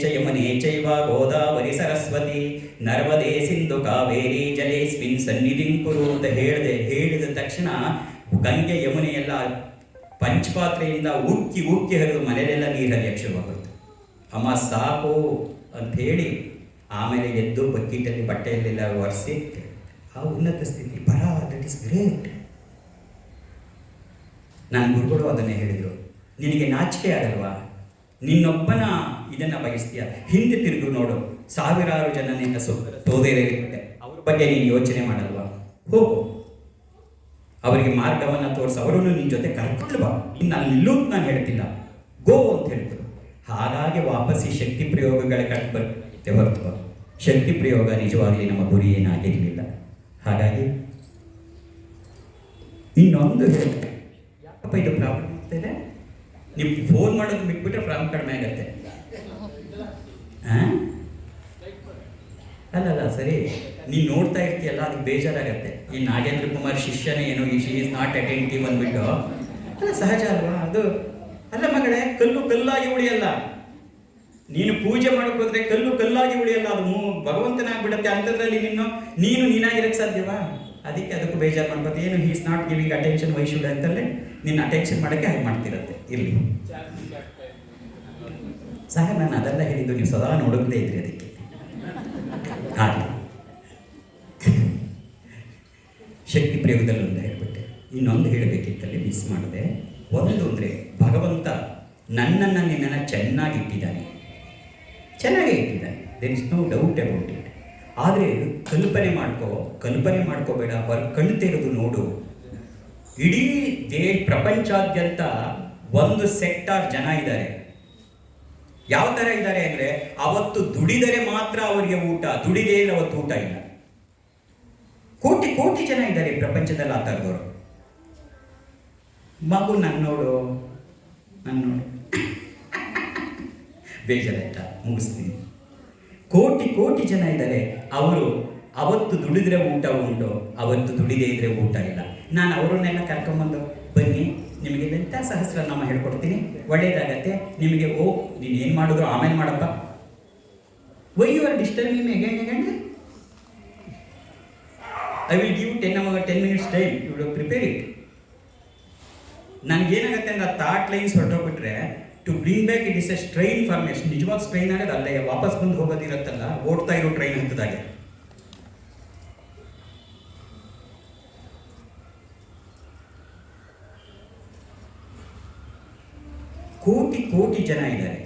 ಚ ಯಮುನೆ ಚೈವ ಗೋದಾವರಿ ಸರಸ್ವತಿ ನರ್ಮದೆ ಸಿಂಧು ಕಾವೇರಿ ಜಲೇಸ್ಮಿನ್ ಸನ್ನಿಧಿಂ ಕುರು ಅಂತ ಹೇಳಿದ ತಕ್ಷಣ ಗಂಗೆ ಯಮುನೆ ಎಲ್ಲ ಪಂಚಪಾತ್ರೆಯಿಂದ ಉಕ್ಕಿ ಉಕ್ಕಿ ಹರಿದು ಮನೆಯಲ್ಲೆಲ್ಲ ನೀರು ಹರಿಯಕ್ಕೆ ಶುರುವಾಗುತ್ತೆ. ಅಮ್ಮ ಸಾಕು ಅಂತ ಹೇಳಿ ಆಮೇಲೆ ಎದ್ದು ಬಕೆಟಲ್ಲಿ ಬಟ್ಟೆಯಲ್ಲೆಲ್ಲ ಒರೆಸಿ ಆ ಉನ್ನತ ಸ್ಥಿತಿ ಪರ. That is great. ನನ್ನ ಗುರುಗಳು ಅದನ್ನೇ ಹೇಳಿದರು, ನಿನಗೆ ನಾಚಿಕೆ ಆಗಲ್ವಾ, ನಿನ್ನೊಬ್ಬನ ಇದನ್ನು ಬಯಸ್ತೀಯ, ಹಿಂದೆ ತಿರುಗು ನೋಡು, ಸಾವಿರಾರು ಜನ ನಿನ್ನ ಸೋದರಿರುತ್ತೆ, ಅವ್ರ ಬಗ್ಗೆ ನೀನು ಯೋಚನೆ ಮಾಡಲ್ವಾ, ಹೋಗು ಅವರಿಗೆ ಮಾರ್ಗವನ್ನು ತೋರಿಸು, ಅವರನ್ನು ನಿನ್ನ ಜೊತೆ ಕರ್ಕೊಳ್ವಾ, ಇನ್ನು ಅಲ್ಲಿ ನಿಲ್ಲು ಅಂತ ನಾನು ಹೇಳ್ತಿಲ್ಲ, ಗೋ ಅಂತ ಹೇಳಿದ್ರು. ಹಾಗಾಗಿ ವಾಪಸ್ ಈ ಶಕ್ತಿ ಪ್ರಯೋಗಗಳ ಕಡೆ ಬರುತ್ತೆ ಹೊರತು ಶಕ್ತಿ ಪ್ರಯೋಗ ನಿಜವಾಗಲಿ ನಮ್ಮ ಗುರಿ ಏನಾಗಿರಲಿಲ್ಲ. ಹಾಗಾಗಿ ಇನ್ನೊಂದು ಹೇಳ್ತಾರೆ, ಯಾಕಪ್ಪ ಇದು ಪ್ರಾಬ್ಲಮ್ ಆಗ್ತಾಯಿದೆ, ನೀವು ಫೋನ್ ಮಾಡೋದು ಬಿಟ್ಬಿಟ್ರೆ ಪ್ರಾಬ್ಲಮ್ ಕಡಿಮೆ ಆಗತ್ತೆ. ಅಲ್ಲಲ್ಲ ಸರಿ, ನೀನು ನೋಡ್ತಾ ಇರ್ತೀಯಲ್ಲ ಅದಕ್ಕೆ ಬೇಜಾರಾಗತ್ತೆ. ಈ ನಾಗೇಂದ್ರ ಕುಮಾರ್ ಶಿಷ್ಯನೇ ಏನೋ ಶಿ ಈಸ್ ನಾಟ್ ಅಟೆಂಟಿವ್ ಅಂದ್ಬಿಟ್ಟು, ಅಲ್ಲ ಸಹಜ ಅಲ್ವಾ ಅದು. ಅಲ್ಲ ಮಗಳೇ, ಕಲ್ಲು ಕಲ್ಲಾಗಿ ಉಳಿಯಲ್ಲ. ನೀನು ಪೂಜೆ ಮಾಡೋಕ್ಕೋದ್ರೆ ಕಲ್ಲು ಕಲ್ಲಾಗಿ ಉಳಿಯಲ್ಲ, ಅದು ಭಗವಂತನಾಗ್ಬಿಡತ್ತೆ. ಅಂಥದ್ರಲ್ಲಿ ನೀನು ನೀನಾಗಿರಕ್ಕೆ ಸಾಧ್ಯವಾ? ಅದಕ್ಕೆ ಅದಕ್ಕೂ ಬೇಜಾರು ಮಾಡ್ಬೋದು. ಏನು he is not giving attention, why should ಅಂತಲೇ ನಿನ್ನ ಅಟೆನ್ಷನ್ ಮಾಡೋಕ್ಕೆ ಹಾಗೆ ಮಾಡ್ತಿರತ್ತೆ. ಇರಲಿ ಸಹ, ನಾನು ಅದೆಲ್ಲ ಹೇಳಿದ್ದು ನೀವು ಸದಾ ನೋಡೋದೇ ಇದ್ರಿ ಅದಕ್ಕೆ. ಹಾಗೆ ಶಕ್ತಿ ಪ್ರಯೋಗದಲ್ಲಿ ಒಂದು ಹೇಳ್ಬಿಟ್ಟೆ, ಇನ್ನೊಂದು ಹೇಳಬೇಕಿತ್ತಲ್ಲಿ ಮಿಸ್ ಮಾಡಿದೆ. ಒಂದು ಅಂದರೆ ಭಗವಂತ ನನ್ನನ್ನು ನಿನ್ನನ್ನು ಚೆನ್ನಾಗಿ ಇಟ್ಟಿದ್ದಾನೆ, ಚೆನ್ನಾಗೇ ಇಟ್ಟಿದ್ದಾನೆ, there is no doubt about it. ಆದರೆ ಕಲ್ಪನೆ ಮಾಡ್ಕೋಬೇಡ, ಕಣ್ಣು ತೆರೆದು ನೋಡು. ಇಡೀ ಪ್ರಪಂಚಾದ್ಯಂತ ಒಂದು ಸೆಕ್ಟಾರ್ ಜನ ಇದ್ದಾರೆ. ಯಾವ ಥರ ಇದ್ದಾರೆ ಅಂದರೆ, ಅವತ್ತು ದುಡಿದರೆ ಮಾತ್ರ ಅವರಿಗೆ ಊಟ, ದುಡಿದೇ ಇಲ್ಲ ಅವತ್ತು ಊಟ ಇಲ್ಲ. ಕೋಟಿ ಕೋಟಿ ಜನ ಇದ್ದಾರೆ ಪ್ರಪಂಚದಲ್ಲಿ ಆ ಥರದವರು. ಮಗು ನನ್ನ ನೋಡು ಬೇಜಾರಾಯ್ತಾ, ಮುಗಿಸ್ತೀನಿ. ಕೋಟಿ ಕೋಟಿ ಜನ ಇದ್ದಾರೆ, ಅವರು ಅವತ್ತು ದುಡಿದ್ರೆ ಊಟ ಉಂಟು, ಅವತ್ತು ದುಡಿದೇ ಇದ್ರೆ ಊಟ ಇಲ್ಲ. ನಾನು ಅವರನ್ನೆಲ್ಲ ಕರ್ಕೊಂಬಂದು, ಬನ್ನಿ ನಿಮಗೆ ಲಲಿತಾ ಸಹಸ್ರನಾಮ ಹೇಳ್ಕೊಡ್ತೀನಿ, ಒಳ್ಳೇದಾಗತ್ತೆ ನಿಮಗೆ. ನೀನು ಏನು ಮಾಡಿದ್ರು ಆಮೇಲೆ ಮಾಡಪ್ಪ. Why you are disturbing me again? I will give 10 minutes time, you will prepare it. ನನಗೇನಾಗತ್ತೆ ಅಂದರೆ ಆ ಥಾಟ್ ಲೈನ್ಸ್ ಹೊರಟೋಗ್ಬಿಟ್ರೆ, to bring back it is a strain formation. ನಿಜವಾದ ಸ್ಟ್ರೈನ್ ಆಗೋದು ಅಲ್ಲೇ, ವಾಪಸ್ ಬಂದು ಹೋಗೋದಿರತ್ತಲ್ಲ, ಓಡ್ತಾ ಇರೋ ಟ್ರೈನ್ ಹಂತದಾಗೆ. ಕೋಟಿ ಕೋಟಿ ಜನ ಇದ್ದಾರೆ,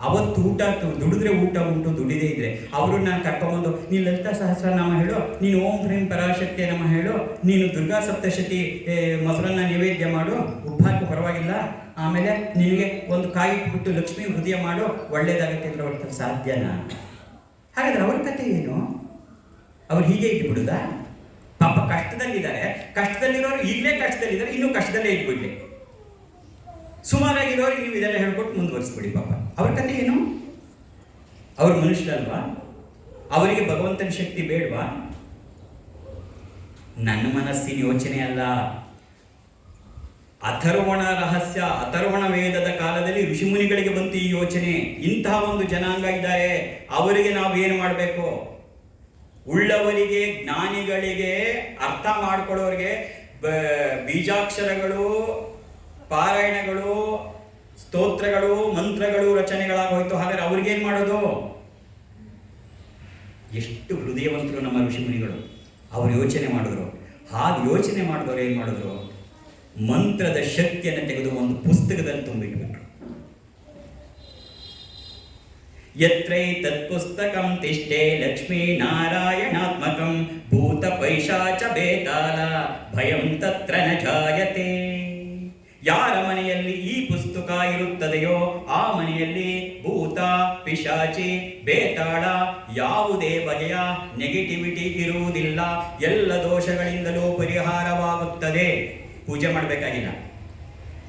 ಅವತ್ತು ಊಟ ದುಡಿದ್ರೆ ಊಟ ಉಂಟು, ದುಡಿದೇ ಇದ್ರೆ. ಅವ್ರನ್ನ ನಾನು ಕರ್ಕೊಂಬಂದು, ನೀನು ಲಲಿತಾ ಸಹಸ್ರನಾಮ ಹೇಳು, ನೀನು ಓಂ ಹ್ರೀಂ ಪರಾಶಕ್ತಿಯ ನಮ ಹೇಳು, ನೀನು ದುರ್ಗಾ ಸಪ್ತಶತಿ ಮೊಸರನ್ನ ನೈವೇದ್ಯ ಮಾಡು, ಉಪ್ಪಾಕು ಪರವಾಗಿಲ್ಲ, ಆಮೇಲೆ ನಿನಗೆ ಒಂದು ಕಾಯಿ ಇಟ್ಬಿಟ್ಟು ಲಕ್ಷ್ಮೀ ಹೃದಯ ಮಾಡು, ಒಳ್ಳೇದಾಗತ್ತೆ ಅಂದ್ರೆ ಅವ್ರ ಸಾಧ್ಯನಾ? ಹಾಗಾದ್ರೆ ಅವ್ರ ಕತೆ ಏನು? ಅವ್ರು ಹೀಗೆ ಇಟ್ಬಿಡುದಾ? ಪಾಪ ಕಷ್ಟದಲ್ಲಿರೋರು ಈಗಲೇ ಕಷ್ಟದಲ್ಲಿದ್ದಾರೆ, ಇನ್ನೂ ಕಷ್ಟದಲ್ಲೇ ಇಟ್ಬಿಡ್ಲಿ. ಸುಮಾರಾಗಿರೋರಿಗೆ ನೀವು ಇದೆಲ್ಲ ಹೇಳ್ಕೊಟ್ಟು ಮುಂದುವರಿಸ್ಬಿಡಿ. ಪಾಪ ಅವ್ರ ಕತೆ ಏನು? ಅವ್ರ ಮನುಷ್ಯರಲ್ವಾ? ಅವರಿಗೆ ಭಗವಂತನ ಶಕ್ತಿ ಬೇಡವಾ? ನನ್ನ ಮನಸ್ಸಿನ ಯೋಚನೆ ಅಲ್ಲ. ಅಥರ್ವಣ ವೇದದ ಕಾಲದಲ್ಲಿ ಋಷಿಮುನಿಗಳಿಗೆ ಬಂತು ಈ ಯೋಚನೆ. ಇಂತಹ ಒಂದು ಜನಾಂಗ ಇದ್ದಾರೆ, ಅವರಿಗೆ ನಾವು ಏನು ಮಾಡಬೇಕು? ಉಳ್ಳವರಿಗೆ, ಜ್ಞಾನಿಗಳಿಗೆ, ಅರ್ಥ ಮಾಡ್ಕೊಳ್ಳೋರಿಗೆ ಬೀಜಾಕ್ಷರಗಳು, ಪಾರಾಯಣಗಳು, ಸ್ತೋತ್ರಗಳು, ಮಂತ್ರಗಳು ರಚನೆಗಳಾಗೋಯ್ತು. ಹಾಗಾದ್ರೆ ಅವ್ರಿಗೇನು ಮಾಡೋದು? ಎಷ್ಟು ಹೃದಯವಂತರು ನಮ್ಮ ಋಷಿಮುನಿಗಳು. ಅವರು ಯೋಚನೆ ಮಾಡಿದ್ರು. ಹಾಗೆ ಯೋಚನೆ ಮಾಡಿದವರು ಏನು ಮಾಡಿದ್ರು? ಮಂತ್ರದ ಶಕ್ತಿಯನ್ನು ತೆಗೆದು ಒಂದು ಪುಸ್ತಕದಲ್ಲಿ ತುಂಬಿಟ್ಬಿಟ್ರು. ಯತ್ರೈ ತತ್ಪುಸ್ತಕಂ ತಿಷ್ಠೆ ಲಕ್ಷ್ಮೀ ನಾರಾಯಣಾತ್ಮಕಂ ಭೂತ ಪೈಶಾಚ ಬೇತಾಲ ಭಯಂ ತತ್ರ ನ ಜಾಯತೆ. ಯಾರ ಮನೆಯಲ್ಲಿ ಈ ಪುಸ್ತಕ ಇರುತ್ತದೆಯೋ ಆ ಮನೆಯಲ್ಲಿ ಭೂತ, ಪಿಶಾಚಿ, ಬೇತಾಳ, ಯಾವುದೇ ಬಗೆಯ ನೆಗೆಟಿವಿಟಿ ಇರುವುದಿಲ್ಲ. ಎಲ್ಲ ದೋಷಗಳಿಂದಲೂ ಪರಿಹಾರವಾಗುತ್ತದೆ. ಪೂಜೆ ಮಾಡಬೇಕಾಗಿಲ್ಲ,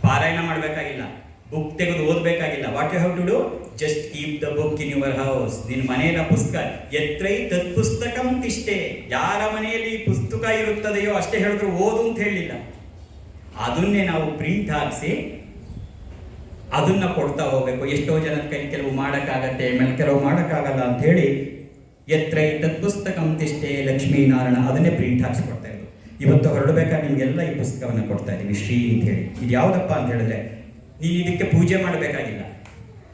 ಪಾರಾಯಣ ಮಾಡಬೇಕಾಗಿಲ್ಲ, ಬುಕ್ ತೆಗೆದು ಓದಬೇಕಾಗಿಲ್ಲ. What you have to do? Just keep the book in your house. ನಿನ್ನ ಮನೆಯ ಪುಸ್ತಕ. ಯತ್ರೈ ತತ್ ಪುಸ್ತಕಂ ತಿಷ್ಠೆ. ಯಾರ ಮನೆಯಲ್ಲಿ ಈ ಪುಸ್ತಕ ಇರುತ್ತದೆಯೋ ಅಷ್ಟೇ ಹೇಳಿದ್ರು, ಓದು ಅಂತ ಹೇಳಲಿಲ್ಲ. ಅದನ್ನೇ ನಾವು ಪ್ರಿಂಟ್ ಹಾಕಿಸಿ ಅದನ್ನು ಕೊಡ್ತಾ ಹೋಗಬೇಕು. ಎಷ್ಟೋ ಜನದ ಕೈ ಕೆಲವು ಮಾಡೋಕ್ಕಾಗತ್ತೆ, ಆಮೇಲೆ ಕೆಲವು ಮಾಡೋಕ್ಕಾಗಲ್ಲ ಅಂಥೇಳಿ ಎತ್ರೆ ತತ್ಪುಸ್ತಕಂ ತಿಷ್ಟೇ ಲಕ್ಷ್ಮೀನಾರಾಯಣ ಅದನ್ನೇ ಪ್ರಿಂಟ್ ಹಾಕ್ಸ್ಕೊಡ್ತಾ ಇದ್ದು. ಇವತ್ತು ಹೊರಡಬೇಕಾದ್ರೆ ನಿಮಗೆಲ್ಲ ಈ ಪುಸ್ತಕವನ್ನು ಕೊಡ್ತಾ ಇದ್ದೀವಿ, ಶ್ರೀ ಅಂತೇಳಿ. ಇದು ಯಾವುದಪ್ಪ ಅಂತ ಹೇಳಿದ್ರೆ, ನೀನು ಇದಕ್ಕೆ ಪೂಜೆ ಮಾಡಬೇಕಾಗಿಲ್ಲ,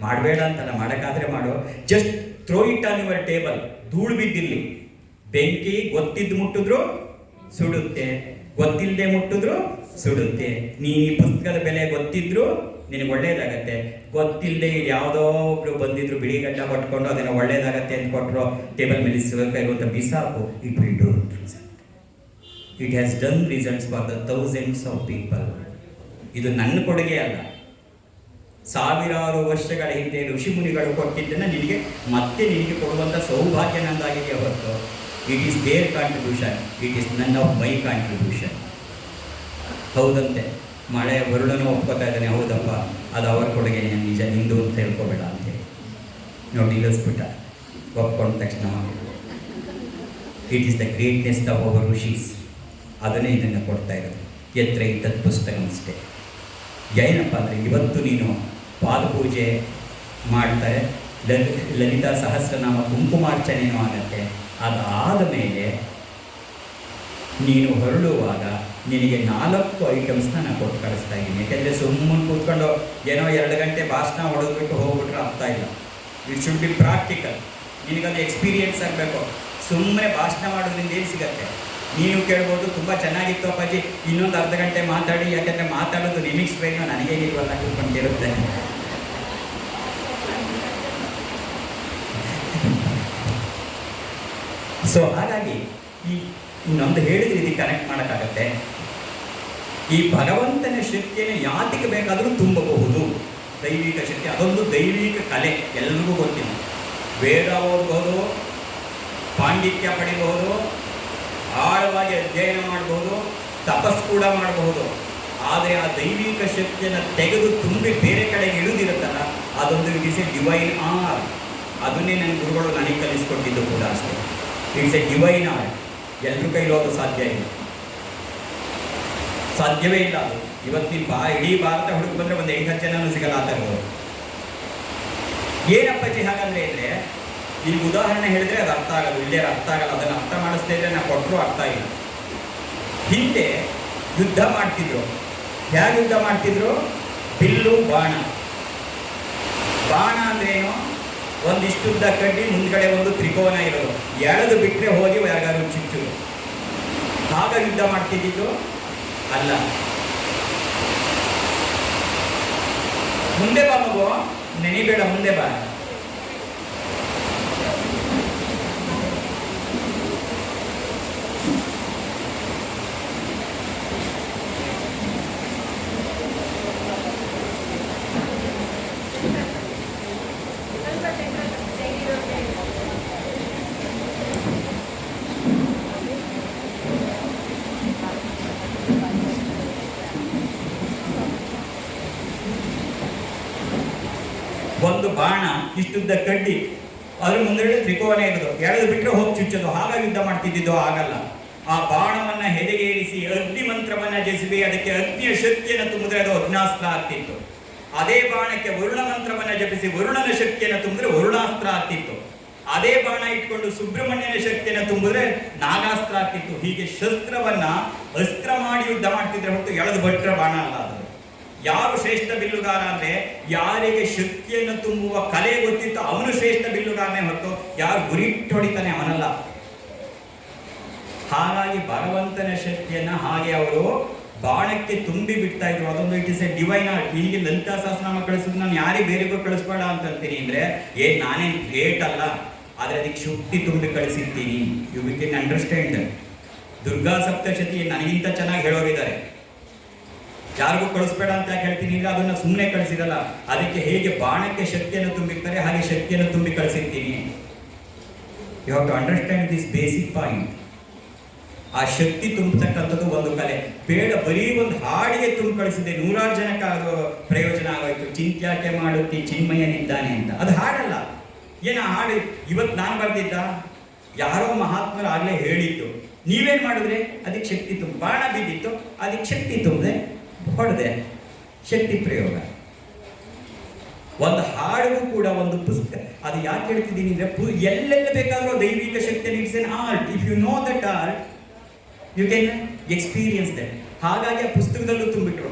ಮಾಡಬೇಡ ಅಂತಲ್ಲ, ಮಾಡೋಕ್ಕಾದ್ರೆ ಮಾಡು. Just throw it on your table. ಧೂಳು ಬಿದ್ದಿರಲಿ, ಬೆಂಕಿ ಗೊತ್ತಿದ್ದು ಮುಟ್ಟಿದ್ರು ಸುಡುತ್ತೆ, ಗೊತ್ತಿಲ್ಲದೆ ಮುಟ್ಟಿದ್ರು ಸುಡುತ್ತೆ. ನೀನು ಈ ಪುಸ್ತಕದ ಬೆಲೆ ಗೊತ್ತಿದ್ರು ನಿನಗೆ ಒಳ್ಳೇದಾಗತ್ತೆ, ಗೊತ್ತಿಲ್ಲದೆ ಯಾವುದೋ ಒಬ್ರು ಬಂದಿದ್ರು ಬಿಳಿ ಗಡ್ಡ ಪಟ್ಕೊಂಡು ಅದನ್ನು ಒಳ್ಳೇದಾಗತ್ತೆ ಅಂತ ಕೊಟ್ಟರು, ಟೇಬಲ್ ಮೇಲೆ ಇರುವಂಥ ಬಿಸಾಕು. It will do it has done results for the thousands of people. ಇದು ನನ್ನ ಕೊಡುಗೆ ಅಲ್ಲ, ಸಾವಿರಾರು ವರ್ಷಗಳ ಹಿಂದೆ ಋಷಿಮುನಿಗಳು ಕೊಟ್ಟಿದ್ದನ್ನು ನಿನಗೆ ಕೊಡುವಂಥ ಸೌಭಾಗ್ಯ ನಂದಾಗಿದೆ ಹೊರತು it is their contribution, it is none of my contribution. ಹೌದಂತೆ, ಮಳೆ ವರುಣನೂ ಒಪ್ಕೋತಾ ಇದ್ದಾನೆ, ಹೌದಪ್ಪ ಅದು ಅವ್ರ ಕೊಡುಗೆ, ನಿಜ ನಿಂದು ಅಂತ ಹೇಳ್ಕೊಬೇಡ ಅಂತೇಳಿ ನೋಡಿ ನಿಲ್ಲಿಸ್ಬಿಟ್ಟ. ಒಪ್ಕೊಂಡ ತಕ್ಷಣ it is the greatness of our rishis. ಅದನ್ನೇ ಇದನ್ನು ಕೊಡ್ತಾ ಇರೋದು. ಎತ್ರೆ ತತ್ ಪುಸ್ತಕ ಅಷ್ಟೇ. ಏನಪ್ಪ ಅಂದರೆ, ಇವತ್ತು ನೀನು ಪಾದಪೂಜೆ ಮಾಡ್ತಾರೆ, ಲಲಿತಾ ಸಹಸ್ರನಾಮ ಕುಂಕುಮಾರ್ಚನೆಯೂ ಆಗುತ್ತೆ. ಅದಾದ ಮೇಲೆ ನೀನು ಹೊರಡುವಾಗ ನಿನಗೆ 4 ಐಟಮ್ಸ್ನ ನಾನು ಕೊಟ್ಟು ಕಳಿಸ್ತಾ ಇದ್ದೀನಿ. ಯಾಕೆಂದರೆ ಸುಮ್ಮನೆ ಕೂತ್ಕೊಂಡು ಏನೋ 2 ಗಂಟೆ ಭಾಷಣ ಹೊಡೆದ್ಬಿಟ್ಟು ಹೋಗ್ಬಿಟ್ರೆ ಅರ್ಥ ಇಲ್ಲ. It should be practical. ನಿನಗದು ಎಕ್ಸ್ಪೀರಿಯೆನ್ಸ್ ಆಗಬೇಕು. ಸುಮ್ಮನೆ ಭಾಷಣ ಮಾಡೋದ್ರಿಂದ ಏನು ಸಿಗತ್ತೆ? ನೀವು ಕೇಳ್ಬೋದು, ತುಂಬ ಚೆನ್ನಾಗಿತ್ತು ಅಪ್ಪಾಜಿ, ಇನ್ನೊಂದು ಅರ್ಧ ಗಂಟೆ ಮಾತಾಡಿ, ಯಾಕೆಂದರೆ ಮಾತಾಡೋದು ನಿಮಗೆ ಸ್ಟ್ರೈನು, ನನಗೇನಿಲ್ವಲ್ಲ ಕೂತ್ಕೊಂಡಿರುತ್ತೆ. ಸೊ ಹಾಗಾಗಿ ನಮ್ದು ಹೇಳಿದ್ರೆ ಇದಕ್ಕೆ ಕನೆಕ್ಟ್ ಮಾಡೋಕ್ಕಾಗತ್ತೆ. ಈ ಭಗವಂತನ ಶಕ್ತಿಯನ್ನು ಯಾತಿಗೆ ಬೇಕಾದರೂ ತುಂಬಬಹುದು. ದೈವಿಕ ಶಕ್ತಿ ಅದೊಂದು ದೈವಿಕ ಕಲೆ, ಎಲ್ಲರಿಗೂ ಗೊತ್ತಿಲ್ಲ. ವೇದ ಓದಬಹುದು, ಪಾಂಡಿತ್ಯ ಪಡಿಬಹುದು, ಆಳವಾಗಿ ಅಧ್ಯಯನ ಮಾಡಬಹುದು, ತಪಸ್ ಕೂಡ ಮಾಡಬಹುದು. ಆದರೆ ಆ ದೈವಿಕ ಶಕ್ತಿಯನ್ನು ತೆಗೆದು ತುಂಬಿ ಬೇರೆ ಕಡೆಗೆ ಇಳಿದಿರುತ್ತಲ್ಲ, ಅದೊಂದು it is A divine art. ಅದನ್ನೇ ನನ್ನ ಗುರುಗಳು ನನಗೆ ಕಲಿಸ್ಕೊಟ್ಟಿದ್ದು ಕೂಡ ಅಷ್ಟೇ. It's A divine art. ಎಲ್ಲರೂ ಕೈಲೋದು ಸಾಧ್ಯವೇ ಇಲ್ಲ ಅದು. ಇವತ್ತಿನ ಇಡೀ ಭಾರತ ಹುಡುಕಿ ಬಂದರೆ ಒಂದು 5-10 ಜನನೂ ಸಿಗಲ್ಲ ಆ ಥರದ್ದು. ಏನಪ್ಪಾಜಿ ಹಾಗಂದ್ರೆ ಅಂದರೆ, ನಿಮ್ಗೆ ಉದಾಹರಣೆ ಹೇಳಿದ್ರೆ ಅದು ಅರ್ಥ ಆಗೋದು, ಇಲ್ಲೇ ಅರ್ಥ ಆಗಲ್ಲ. ಅದನ್ನು ಅರ್ಥ ಮಾಡಿಸ್ತಾ ಇದ್ರೆ ನಾವು ಕೊಟ್ಟರು ಅರ್ಥ ಇಲ್ಲ. ಹಿಂದೆ ಯುದ್ಧ ಮಾಡ್ತಿದ್ರು. ಹೇಗೆ ಯುದ್ಧ ಮಾಡ್ತಿದ್ರು? ಬಿಲ್ಲು ಬಾಣ. ಬಾಣ ಅಂದ್ರೇನು? ಒಂದಿಷ್ಟುದ್ದ ಕಡ್ಡಿ, ಮುಂದ್ಗಡೆ ಒಂದು ತ್ರಿಕೋನ ಇರೋದು, ಎಳೆದು ಬಿಟ್ಟರೆ ಹೋಗಿ ಯಾರಿಗಾದ್ರು ಚುಚ್ಚುದು. ಆಗ ಯುದ್ಧ ಮಾಡ್ತಿದ್ದು ಅಲ್ಲ. ಮುಂದೆ ಬಾ ಮಗು, ನೆನಿಬೇಡ, ಮುಂದೆ ಬಾ. ಒಂದು ಬಾಣ, ಇಷ್ಟುದ್ದ ಕಡ್ಡಿ, ಅದ್ರ ಮುಂದೆ ತ್ರಿಕೋನ ಇರೋದು, ಎಳೆದು ಬಿಟ್ಟರೆ ಹೋಗಿ ಚುಚ್ಚೋದು. ಹಾಗಾಗಿ ಯುದ್ಧ ಮಾಡ್ತಿದ್ದು ಆಗಲ್ಲ. ಆ ಬಾಣವನ್ನ ಹೆದೆಗೇರಿಸಿ ಅಗ್ನಿ ಮಂತ್ರವನ್ನ ಜಪಿಸಿ ಅದಕ್ಕೆ ಅಗ್ನಿಯ ಶಕ್ತಿಯನ್ನು ತುಂಬಿದ್ರೆ ಅದು ಅಗ್ನಾಸ್ತ್ರ ಆಗ್ತಿತ್ತು. ಅದೇ ಬಾಣಕ್ಕೆ ವರುಣ ಮಂತ್ರವನ್ನ ಜಪಿಸಿ ವರುಣನ ಶಕ್ತಿಯನ್ನು ತುಂಬಿದ್ರೆ ವರುಣಾಸ್ತ್ರ ಆಗ್ತಿತ್ತು. ಅದೇ ಬಾಣ ಇಟ್ಕೊಂಡು ಸುಬ್ರಹ್ಮಣ್ಯನ ಶಕ್ತಿಯನ್ನು ತುಂಬಿದ್ರೆ ನಾಗಾಸ್ತ್ರ ಆಗ್ತಿತ್ತು. ಹೀಗೆ ಶಸ್ತ್ರವನ್ನ ಅಸ್ತ್ರ ಮಾಡಿ ಯುದ್ಧ ಮಾಡ್ತಿದ್ರೆ ಹೊರತು ಎಳೆದು ಭಟ್ರ ಬಾಣ ಅಲ್ಲ ಅದು. ಯಾರು ಶ್ರೇಷ್ಠ ಬಿಲ್ಲುಗಾರ ಅಂದ್ರೆ, ಯಾರಿಗೆ ಶಕ್ತಿಯನ್ನು ತುಂಬುವ ಕಲೆ ಗೊತ್ತಿತ್ತು ಅವನು ಶ್ರೇಷ್ಠ ಬಿಲ್ಲುಗಾರನೇ ಹೊರತು ಯಾರು ಗುರಿಟ್ಟು ಹೊಡಿತಾನೆ ಅವನಲ್ಲ. ಹಾಗಾಗಿ ಭಗವಂತನ ಶಕ್ತಿಯನ್ನ ಹಾಗೆ ಅವರು ಬಾಣಕ್ಕೆ ತುಂಬಿ ಬಿಡ್ತಾ ಇದ್ರು. ಅದೊಂದು it is A divine art. ಹೀಗೆ ಲಲಿತಾ ಸಹಸ್ರನಾಮ ಕಳಿಸಿದ್ರು ನಾನು ಯಾರಿಗೆ ಬೇರೆಗೂ ಕಳಿಸ್ಬೇಡ ಅಂತ ಅಂತೀನಿ ಅಂದ್ರೆ, ನಾನೇನು ಗ್ರೇಟ್ ಅಲ್ಲ, ಆದ್ರೆ ಅದಕ್ಕೆ ಶಕ್ತಿ ತುಂಬಿ ಕಳಿಸಿರ್ತೀನಿ. You we can understand. Durga Saptashati ನನಗಿಂತ ಚೆನ್ನಾಗಿ ಹೇಳೋರಿದ್ದಾರೆ. ಯಾರಿಗೂ ಕಳಿಸ್ಬೇಡ ಅಂತ ಯಾಕೆ ಹೇಳ್ತೀನಿ ಅಂದ್ರೆ, ಅದನ್ನ ಸುಮ್ಮನೆ ಕಳಿಸಿರಲ್ಲ. ಅದಕ್ಕೆ ಹೇಗೆ ಬಾಣಕ್ಕೆ ಶಕ್ತಿಯನ್ನು ತುಂಬಿರ್ತಾರೆ ಹಾಗೆ ಶಕ್ತಿಯನ್ನು ತುಂಬಿ ಕಳಿಸಿರ್ತೀನಿ. You have to understand this basic point. ಆ ಶಕ್ತಿ ತುಂಬತಕ್ಕಂಥದ್ದು ಒಂದು ಕಲೆ. ಬೇಡ ಬರೀ ಒಂದು ಹಾಡಿಗೆ ತುಂಬಿ ಕಳಿಸಿದೆ, 100 ಜನಕ್ಕೆ ಅದು ಪ್ರಯೋಜನ ಆಗೋಯ್ತು. ಚಿಂತ್ಯಾಕೆ ಮಾಡುತ್ತಿ ಚಿನ್ಮಯನಿದ್ದಾನೆ ಅಂತ, ಅದು ಹಾಡಲ್ಲ. ಏನು ಹಾಡು ಇವತ್ತು ನಾನು ಬರ್ದಿದ್ದ, ಯಾರೋ ಮಹಾತ್ಮರು ಆಗ್ಲೇ ಹೇಳಿದ್ದು. ನೀವೇನ್ ಮಾಡಿದ್ರೆ ಅದಕ್ಕೆ ಶಕ್ತಿ ಬಾಣ ಬಿದ್ದಿತ್ತು, ಅದಕ್ಕೆ ಶಕ್ತಿ ತುಂಬಿದೆ, ಹೊಡೆದೆ, ಶಕ್ತಿ ಪ್ರಯೋಗ. ಒಂದು ಹಾಡಿಗೂ ಕೂಡ ಒಂದು ಪುಸ್ತಕ. ಅದು ಯಾಕೆ ಹೇಳ್ತಿದ್ದೀನಿ ಅಂದರೆ ಎಲ್ಲೆಲ್ಲ ಬೇಕಾದರೂ ದೈವಿಕ ಶಕ್ತಿಯಲ್ಲಿ it's an art. If you know that art you can experience that. ಹಾಗಾಗಿ ಆ ಪುಸ್ತಕದಲ್ಲೂ ತುಂಬಿಟ್ರು,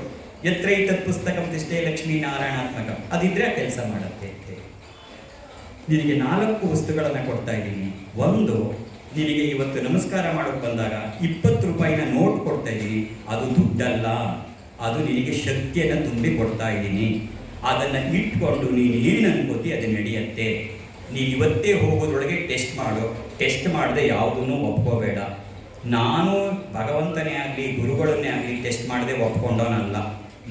ಯತ್ರೈತತ್ ಪುಸ್ತಕಂ ತಿಷ್ಟೇ ಲಕ್ಷ್ಮೀನಾರಾಯಣಾತ್ಮಕ. ಅದಿದ್ರೆ ಕೆಲಸ ಮಾಡುತ್ತೆ. ನಿನಗೆ 4 ವಸ್ತುಗಳನ್ನು ಕೊಡ್ತಾ ಇದ್ದೀನಿ. ಒಂದು, ನಿನಗೆ ಇವತ್ತು ನಮಸ್ಕಾರ ಮಾಡೋಕ್ಕೆ ಬಂದಾಗ 20 ರೂಪಾಯಿನ ನೋಟ್ ಕೊಡ್ತಾ ಇದ್ದೀನಿ. ಅದು ದುಡ್ಡಲ್ಲ, ಅದು ನಿನಗೆ ಶಕ್ತಿಯನ್ನು ತುಂಬಿ ಕೊಡ್ತಾ ಇದ್ದೀನಿ. ಅದನ್ನು ಇಟ್ಕೊಂಡು ನೀನು ಏನು ಅನ್ಕೋತಿ ಅದು ನಡೆಯುತ್ತೆ. ನೀನು ಇವತ್ತೇ ಹೋಗೋದ್ರೊಳಗೆ ಟೆಸ್ಟ್ ಮಾಡು. ಟೆಸ್ಟ್ ಮಾಡದೆ ಯಾವುದೂ ಒಪ್ಕೋಬೇಡ. ನಾನು ಭಗವಂತನೇ ಆಗಲಿ ಗುರುಗಳನ್ನೇ ಆಗಲಿ ಟೆಸ್ಟ್ ಮಾಡದೆ ಒಪ್ಕೊಂಡವನಲ್ಲ.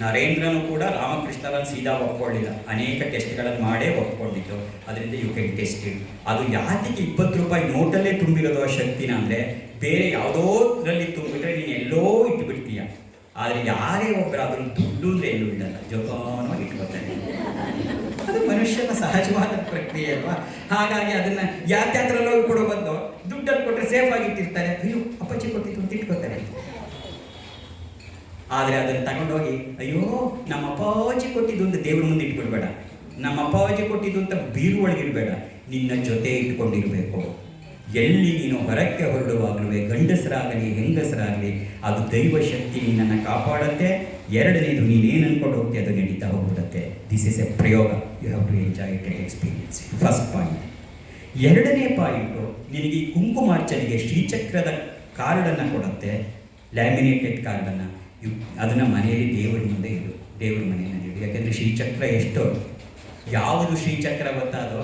ನರೇಂದ್ರನು ಕೂಡ ರಾಮಕೃಷ್ಣರನ್ನು ಸೀದಾ ಒಪ್ಕೊಳ್ಳಿಲ್ಲ, ಅನೇಕ ಟೆಸ್ಟ್ಗಳನ್ನು ಮಾಡೇ ಒಪ್ಕೊಂಡಿದ್ದು. ಅದರಿಂದ ಯು ಕ್ಯಾನ್ ಟೆಸ್ಟ್ ಇಟ್. ಅದು ಯಾಕೆ 20 ರೂಪಾಯಿ ನೋಟಲ್ಲೇ ತುಂಬಿರೋದು ಆ ಶಕ್ತಿನ ಅಂದರೆ, ಬೇರೆ ಯಾವುದೋದ್ರಲ್ಲಿ ತುಂಬಿಟ್ರೆ ನೀನು ಎಲ್ಲೋ ಇಟ್ಬಿಡ್ತೀಯ. ಆದರೆ ಯಾರೇ ಒಬ್ಬರು ಅದನ್ನು ದುಡ್ಡು ಅಂದರೆ ಎಲ್ಲೂ ಇಡಲ್ಲ, ಜೋಪಾನವಾಗಿ ಇಟ್ಕೊತಾರೆ. ಅದು ಮನುಷ್ಯನ ಸಹಜವಾದ ಪ್ರಕ್ರಿಯೆ ಅಲ್ವಾ. ಹಾಗಾಗಿ ಅದನ್ನು ಯಾತ್ಯಾತ್ರಲ್ಲೋ ಕೊಡೋ ಬಂದು ದುಡ್ಡಲ್ಲಿ ಕೊಟ್ಟರೆ ಸೇಫಾಗಿ ಇಟ್ಟಿರ್ತಾರೆ. ಅಯ್ಯೋ ಅಪ್ಪಾಜಿ ಕೊಟ್ಟಿದ್ದು ಅಂತ ಇಟ್ಕೋತಾರೆ. ಆದರೆ ಅದನ್ನು ತಗೊಂಡೋಗಿ ಅಯ್ಯೋ ನಮ್ಮ ಅಪ್ಪಾಜಿ ಕೊಟ್ಟಿದ್ದು ಅಂತ ದೇವ್ರ ಮುಂದೆ ಇಟ್ಕೊಳ್ಬೇಡ. ನಮ್ಮ ಅಪ್ಪಾಜಿ ಕೊಟ್ಟಿದ್ದು ಅಂತ ಬೀರು ಒಳಗಿಡಬೇಡ. ನಿನ್ನ ಜೊತೆ ಇಟ್ಕೊಂಡಿರಬೇಕು. ಎಲ್ಲಿ ನೀನು ಹೊರಕ್ಕೆ ಹೊರಡುವಾಗಲೂ ಗಂಡಸರಾಗಲಿ ಹೆಂಗಸರಾಗಲಿ ಅದು ದೈವ ಶಕ್ತಿ ನಿನ್ನನ್ನು ಕಾಪಾಡುತ್ತೆ. ಎರಡನೇದು, ನೀನೇನು ಅನ್ಕೊಂಡು ಹೋಗ್ತೀಯ ಅದು ನಡೀತಾ ಹೋಗ್ಬಿಡುತ್ತೆ. ದಿಸ್ ಇಸ್ ಎ ಪ್ರಯೋಗ. You have to enjoy it and experience. First point. ಎರಡನೇ ಪಾಯಿಂಟು, ನಿನಗೆ ಈ ಕುಂಕುಮಾರ್ಚನೆಗೆ ಶ್ರೀಚಕ್ರದ ಕಾರ್ಡನ್ನು ಕೊಡುತ್ತೆ, ಲ್ಯಾಮಿನೇಟೆಡ್ ಕಾರ್ಡನ್ನು. ಅದನ್ನು ಮನೆಯಲ್ಲಿ ದೇವರ ಮುಂದೆ ಇಡು, ದೇವರ ಮನೆಯಲ್ಲಿ ಇಡು. ಯಾಕೆಂದರೆ ಶ್ರೀಚಕ್ರ ಎಷ್ಟು, ಯಾವುದು ಶ್ರೀಚಕ್ರ ಗೊತ್ತಾದೋ,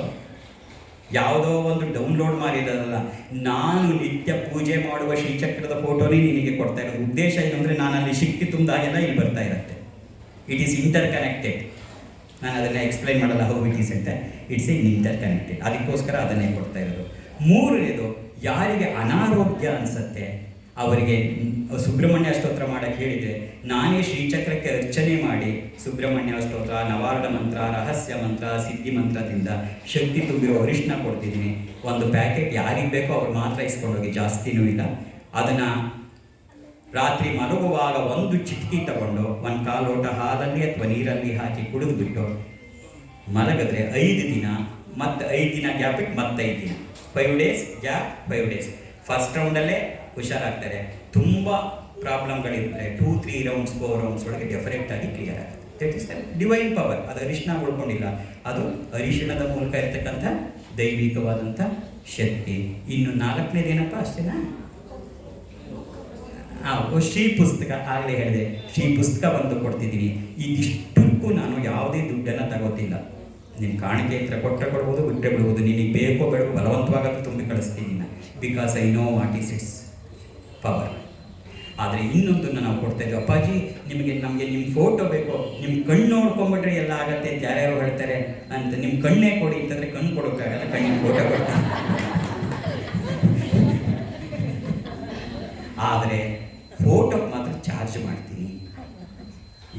ಯಾವುದೋ ಒಂದು ಡೌನ್ಲೋಡ್ ಮಾಡಿರೋದಲ್ಲ. ನಾನು ನಿತ್ಯ ಪೂಜೆ ಮಾಡುವ ಶ್ರೀಚಕ್ರದ ಫೋಟೋನೇ ನಿನಗೆ ಕೊಡ್ತಾ ಇರೋದು. ಉದ್ದೇಶ ಏನಂದರೆ ನಾನು ಅಲ್ಲಿ ಶಕ್ತಿ ತುಂಬಿದಾಗೆಲ್ಲ ಇಲ್ಲಿ ಬರ್ತಾ ಇರುತ್ತೆ. It is inter connected. ನಾನು ಅದನ್ನು ಎಕ್ಸ್ಪ್ಲೈನ್ ಮಾಡಲ್ಲ ಹೌ ಇಟ್ ಈಸ್ ಅಂತ. It's A inter connected. ಅದಕ್ಕೋಸ್ಕರ ಅದನ್ನೇ ಕೊಡ್ತಾ ಇರೋದು. ಮೂರನೇದು, ಯಾರಿಗೆ ಅನಾರೋಗ್ಯ ಅನಿಸುತ್ತೆ ಅವರಿಗೆ ಸುಬ್ರಹ್ಮಣ್ಯ ಸ್ತೋತ್ರ ಮಾಡೋಕ್ಕೆ ಹೇಳಿದರೆ ನಾನೇ ಶ್ರೀಚಕ್ರಕ್ಕೆ ಅರ್ಚನೆ ಮಾಡಿ ಸುಬ್ರಹ್ಮಣ್ಯ ಸ್ತೋತ್ರ, ನವಾರ್ಣ ಮಂತ್ರ, ರಹಸ್ಯ ಮಂತ್ರ, ಸಿದ್ಧಿ ಮಂತ್ರದಿಂದ ಶಕ್ತಿ ತುಂಬಿರೋ ಅರಿಶಿನ ಕೊಡ್ತಿದ್ದೀನಿ. ಒಂದು ಪ್ಯಾಕೆಟ್ ಯಾರಿಗೆ ಬೇಕೋ ಅವ್ರು ಮಾತ್ರ ಇಸ್ಕೊಂಡೋಗಿ, ಜಾಸ್ತಿನೂ ಇಲ್ಲ. ಅದನ್ನು ರಾತ್ರಿ ಮಲಗುವಾಗ ಒಂದು ಚಿಟಕಿ ತಗೊಂಡು 1/4 ಲೋಟ ಹಾಲಲ್ಲಿ ಅಥವಾ ನೀರಲ್ಲಿ ಹಾಕಿ ಕುಡಿದ್ಬಿಟ್ಟು ಮಲಗಿದ್ರೆ 5 ದಿನ, ಮತ್ತು 5 ದಿನ ಗ್ಯಾಪ್ ಇಟ್ಟು ಮತ್ತೆ 5 ದಿನ, 5 ಡೇಸ್ ಗ್ಯಾಪ್, 5 ಡೇಸ್. ಫಸ್ಟ್ ರೌಂಡಲ್ಲೇ ಹುಷಾರಾಗ್ತಾರೆ. ತುಂಬ ಪ್ರಾಬ್ಲಮ್ಗಳಿರ್ತಾರೆ 2-3 ರೌಂಡ್ಸ್ 4 ರೌಂಡ್ಸ್ ಒಳಗೆ ಡೆಫಿನೆಕ್ಟಾಗಿ ಕ್ಲಿಯರ್ ಆಗುತ್ತೆ. That is the divine power. ಅದು ಅರಿಶಿನ ಉಳ್ಕೊಂಡಿಲ್ಲ, ಅದು ಅರಿಶಿಣದ ಮೂಲಕ ಇರ್ತಕ್ಕಂಥ ದೈವಿಕವಾದಂಥ ಶಕ್ತಿ. ಇನ್ನು 4ನೇದೇನಪ್ಪ ಅಷ್ಟೇನಾ? ಶ್ರೀ ಪುಸ್ತಕ. ಆಗಲೇ ಹೇಳಿದೆ, ಶ್ರೀ ಪುಸ್ತಕ ಬಂದು ಕೊಡ್ತಿದ್ದೀನಿ. ಇದಿಷ್ಟಕ್ಕೂ ನಾನು ಯಾವುದೇ ದುಡ್ಡನ್ನು ತಗೋತಿಲ್ಲ. ನಿನ್ನ ಕಾಣಿಕೆ ಹತ್ರ ಕೊಟ್ಟರೆ ಕೊಡ್ಬೋದು, ಬಿಟ್ಟರೆ ಬಿಡ್ಬೋದು. ನಿನಗೆ ಬೇಕೋ ಬೇಡವೋ ಬಲವಂತವಾಗದು ತುಂಬಿ ಕಳಿಸ್ತೀನಿ ನಾನು. Because I know what is it's power. ಆದರೆ ಇನ್ನೊಂದನ್ನು ನಾವು ಕೊಡ್ತಾ ಇದ್ದೀವಿ. ಅಪ್ಪಾಜಿ ನಮಗೆ ನಿಮ್ಮ ಫೋಟೋ ಬೇಕು, ನಿಮ್ಮ ಕಣ್ಣು ನೋಡ್ಕೊಂಬಿಟ್ರೆ ಎಲ್ಲ ಆಗತ್ತೆ ಅಂತ ಯಾರ್ಯಾರು ಹೇಳ್ತಾರೆ ಅಂತ. ನಿಮ್ಮ ಕಣ್ಣೇ ಕೊಡಿ ಅಂತಂದರೆ ಕಣ್ಣು ಕೊಡೋಕ್ಕಾಗಲ್ಲ, ಕಣ್ಣಿನ ಫೋಟೋ ಕೊಡ್ತಾರೆ. ಆದರೆ ಫೋಟೋಕ್ಕೆ ಮಾತ್ರ ಚಾರ್ಜ್ ಮಾಡ್ತೀನಿ.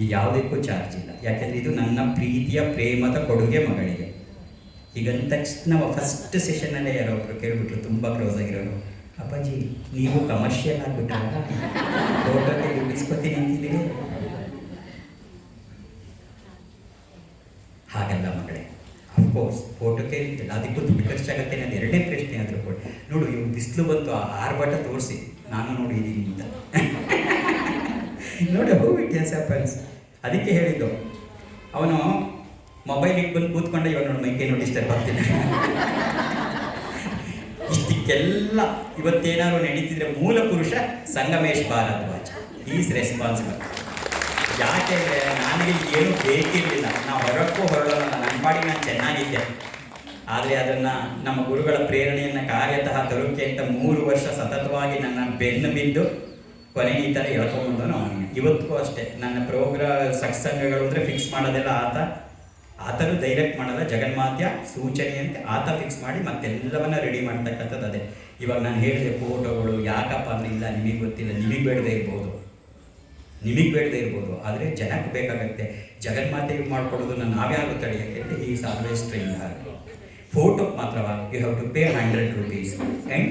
ಈಗ ಯಾವುದಕ್ಕೂ ಚಾರ್ಜ್ ಇಲ್ಲ. ಯಾಕೆಂದರೆ ಇದು ನನ್ನ ಪ್ರೀತಿಯ ಪ್ರೇಮದ ಕೊಡುಗೆ ಮಗಳಿಗೆ. ಈಗಂದ ತಕ್ಷಣ ಫಸ್ಟ್ ಸೆಷನ್ನಲ್ಲೇ ಯಾರೋ ಒಬ್ಬರು ಕೇಳಿಬಿಟ್ರು, ತುಂಬ ಕ್ಲೋಸ್ ಆಗಿರೋರು, ಅಪ್ಪಾಜಿ ನೀವು ಕಮರ್ಷಿಯಲ್ ಆಗಿಬಿಟ್ರಲ್ಲ, ಫೋಟೋಕ್ಕೆ ದುಡ್ಡಿಸ್ಕೊತೀನಿ ಅಂತಿದ್ದೀರಿ. ಹಾಗಲ್ಲ ಮಗಳೇ, ಅಫ್ಕೋರ್ಸ್ ಫೋಟೋಕ್ಕೆ ಅದಕ್ಕೂ ದುಡ್ಡು ಖರ್ಚಾಗತ್ತೆ. ನಾನು 2ನೇ ಪ್ರಶ್ನೆ ಆದರೂ ಕೊಡಿ. ನೋಡು, ಇವು ಬಿಸಿಲು ಬಂತು, ಆ 6 ಬಟ ತೋರಿಸಿ ನಾನು ನೋಡಿ ಇದ್ದೀನಿ ಅಂತ. ನೋಡಿ ಹೂ ಇಟ್ ಎಸ್ ಹ್ಯಾಪನ್ಸ್. ಅದಕ್ಕೆ ಹೇಳಿದ್ದು, ಅವನು ಮೊಬೈಲಿಗೆ ಬಂದು ಕೂತ್ಕೊಂಡೆ, ಇವಾಗ ನೋಡಿ ಮೈಕೈ ನೋಡಿ ಡಿಸ್ಟರ್ಬ್ ಆಗ್ತೀನಿ. ಇಷ್ಟಕ್ಕೆಲ್ಲ ಇವತ್ತೇನಾದ್ರು ನಡೀತಿದ್ರೆ ಮೂಲ ಪುರುಷ ಸಂಗಮೇಶ್ ಭಾರದ್ವಾಜ್ ಈಸ್ ರೆಸ್ಪಾನ್ಸಿಬಲ್. ಯಾಕೆ ನನಗೆ ಏನು ಬೇಕಿರಲಿಲ್ಲ, ನಾವು ಹೊರಕ್ಕೂ ಹೊರಡೋಲ್ಲ, ನನ್ನ ಪಾಡಿಗೆ ನಾನು ಚೆನ್ನಾಗಿದ್ದೆ. ಆದರೆ ಅದನ್ನು ನಮ್ಮ ಗುರುಗಳ ಪ್ರೇರಣೆಯನ್ನು ಕಾರ್ಯತಃ ತರುಕೆ ಅಂತ 3 ವರ್ಷ ಸತತವಾಗಿ ನನ್ನ ಬೆನ್ನು ಬಿದ್ದು ಕೊನೆಗೆ ಈ ಥರ ಹೇಳ್ಕೊಂಡ್ಬಂದನು ಅವನಿಗೆ. ಇವತ್ತಿಗೂ ಅಷ್ಟೇ ನನ್ನ ಸತ್ಸಂಗಗಳು ಅಂದರೆ ಫಿಕ್ಸ್ ಮಾಡೋದೆಲ್ಲ ಆತನು ಡೈರೆಕ್ಟ್ ಮಾಡಲ್ಲ, ಜಗನ್ಮಾತ್ಯ ಸೂಚನೆ ಅಂತ ಆತ ಫಿಕ್ಸ್ ಮಾಡಿ ಮತ್ತೆಲ್ಲವನ್ನ ರೆಡಿ ಮಾಡ್ತಕ್ಕಂಥದ್ದು ಅದೇ. ಇವಾಗ ನಾನು ಹೇಳಿದೆ ಫೋಟೋಗಳು ಯಾಕಪ್ಪ ಅನ್ನಿಲ್ಲ, ನಿಮಗೆ ಗೊತ್ತಿಲ್ಲ, ನಿಮಗೆ ಬೇಡದೇ ಇರ್ಬೋದು, ಆದರೆ ಜನಕ್ಕೆ ಬೇಕಾಗತ್ತೆ. ಜಗನ್ಮಾತೆಗೆ ಮಾಡ್ಕೊಳ್ಳೋದು ನಾವ್ಯಾರು ತಡೆಯೋಕ್ಕೆ ಅಂತ ಈ ಆಲ್ವೇಸ್ ಟ್ರೈನ್. ಫೋಟೋಕ್ಕೆ ಮಾತ್ರವಾಗಿ you have to pay 100 rupees and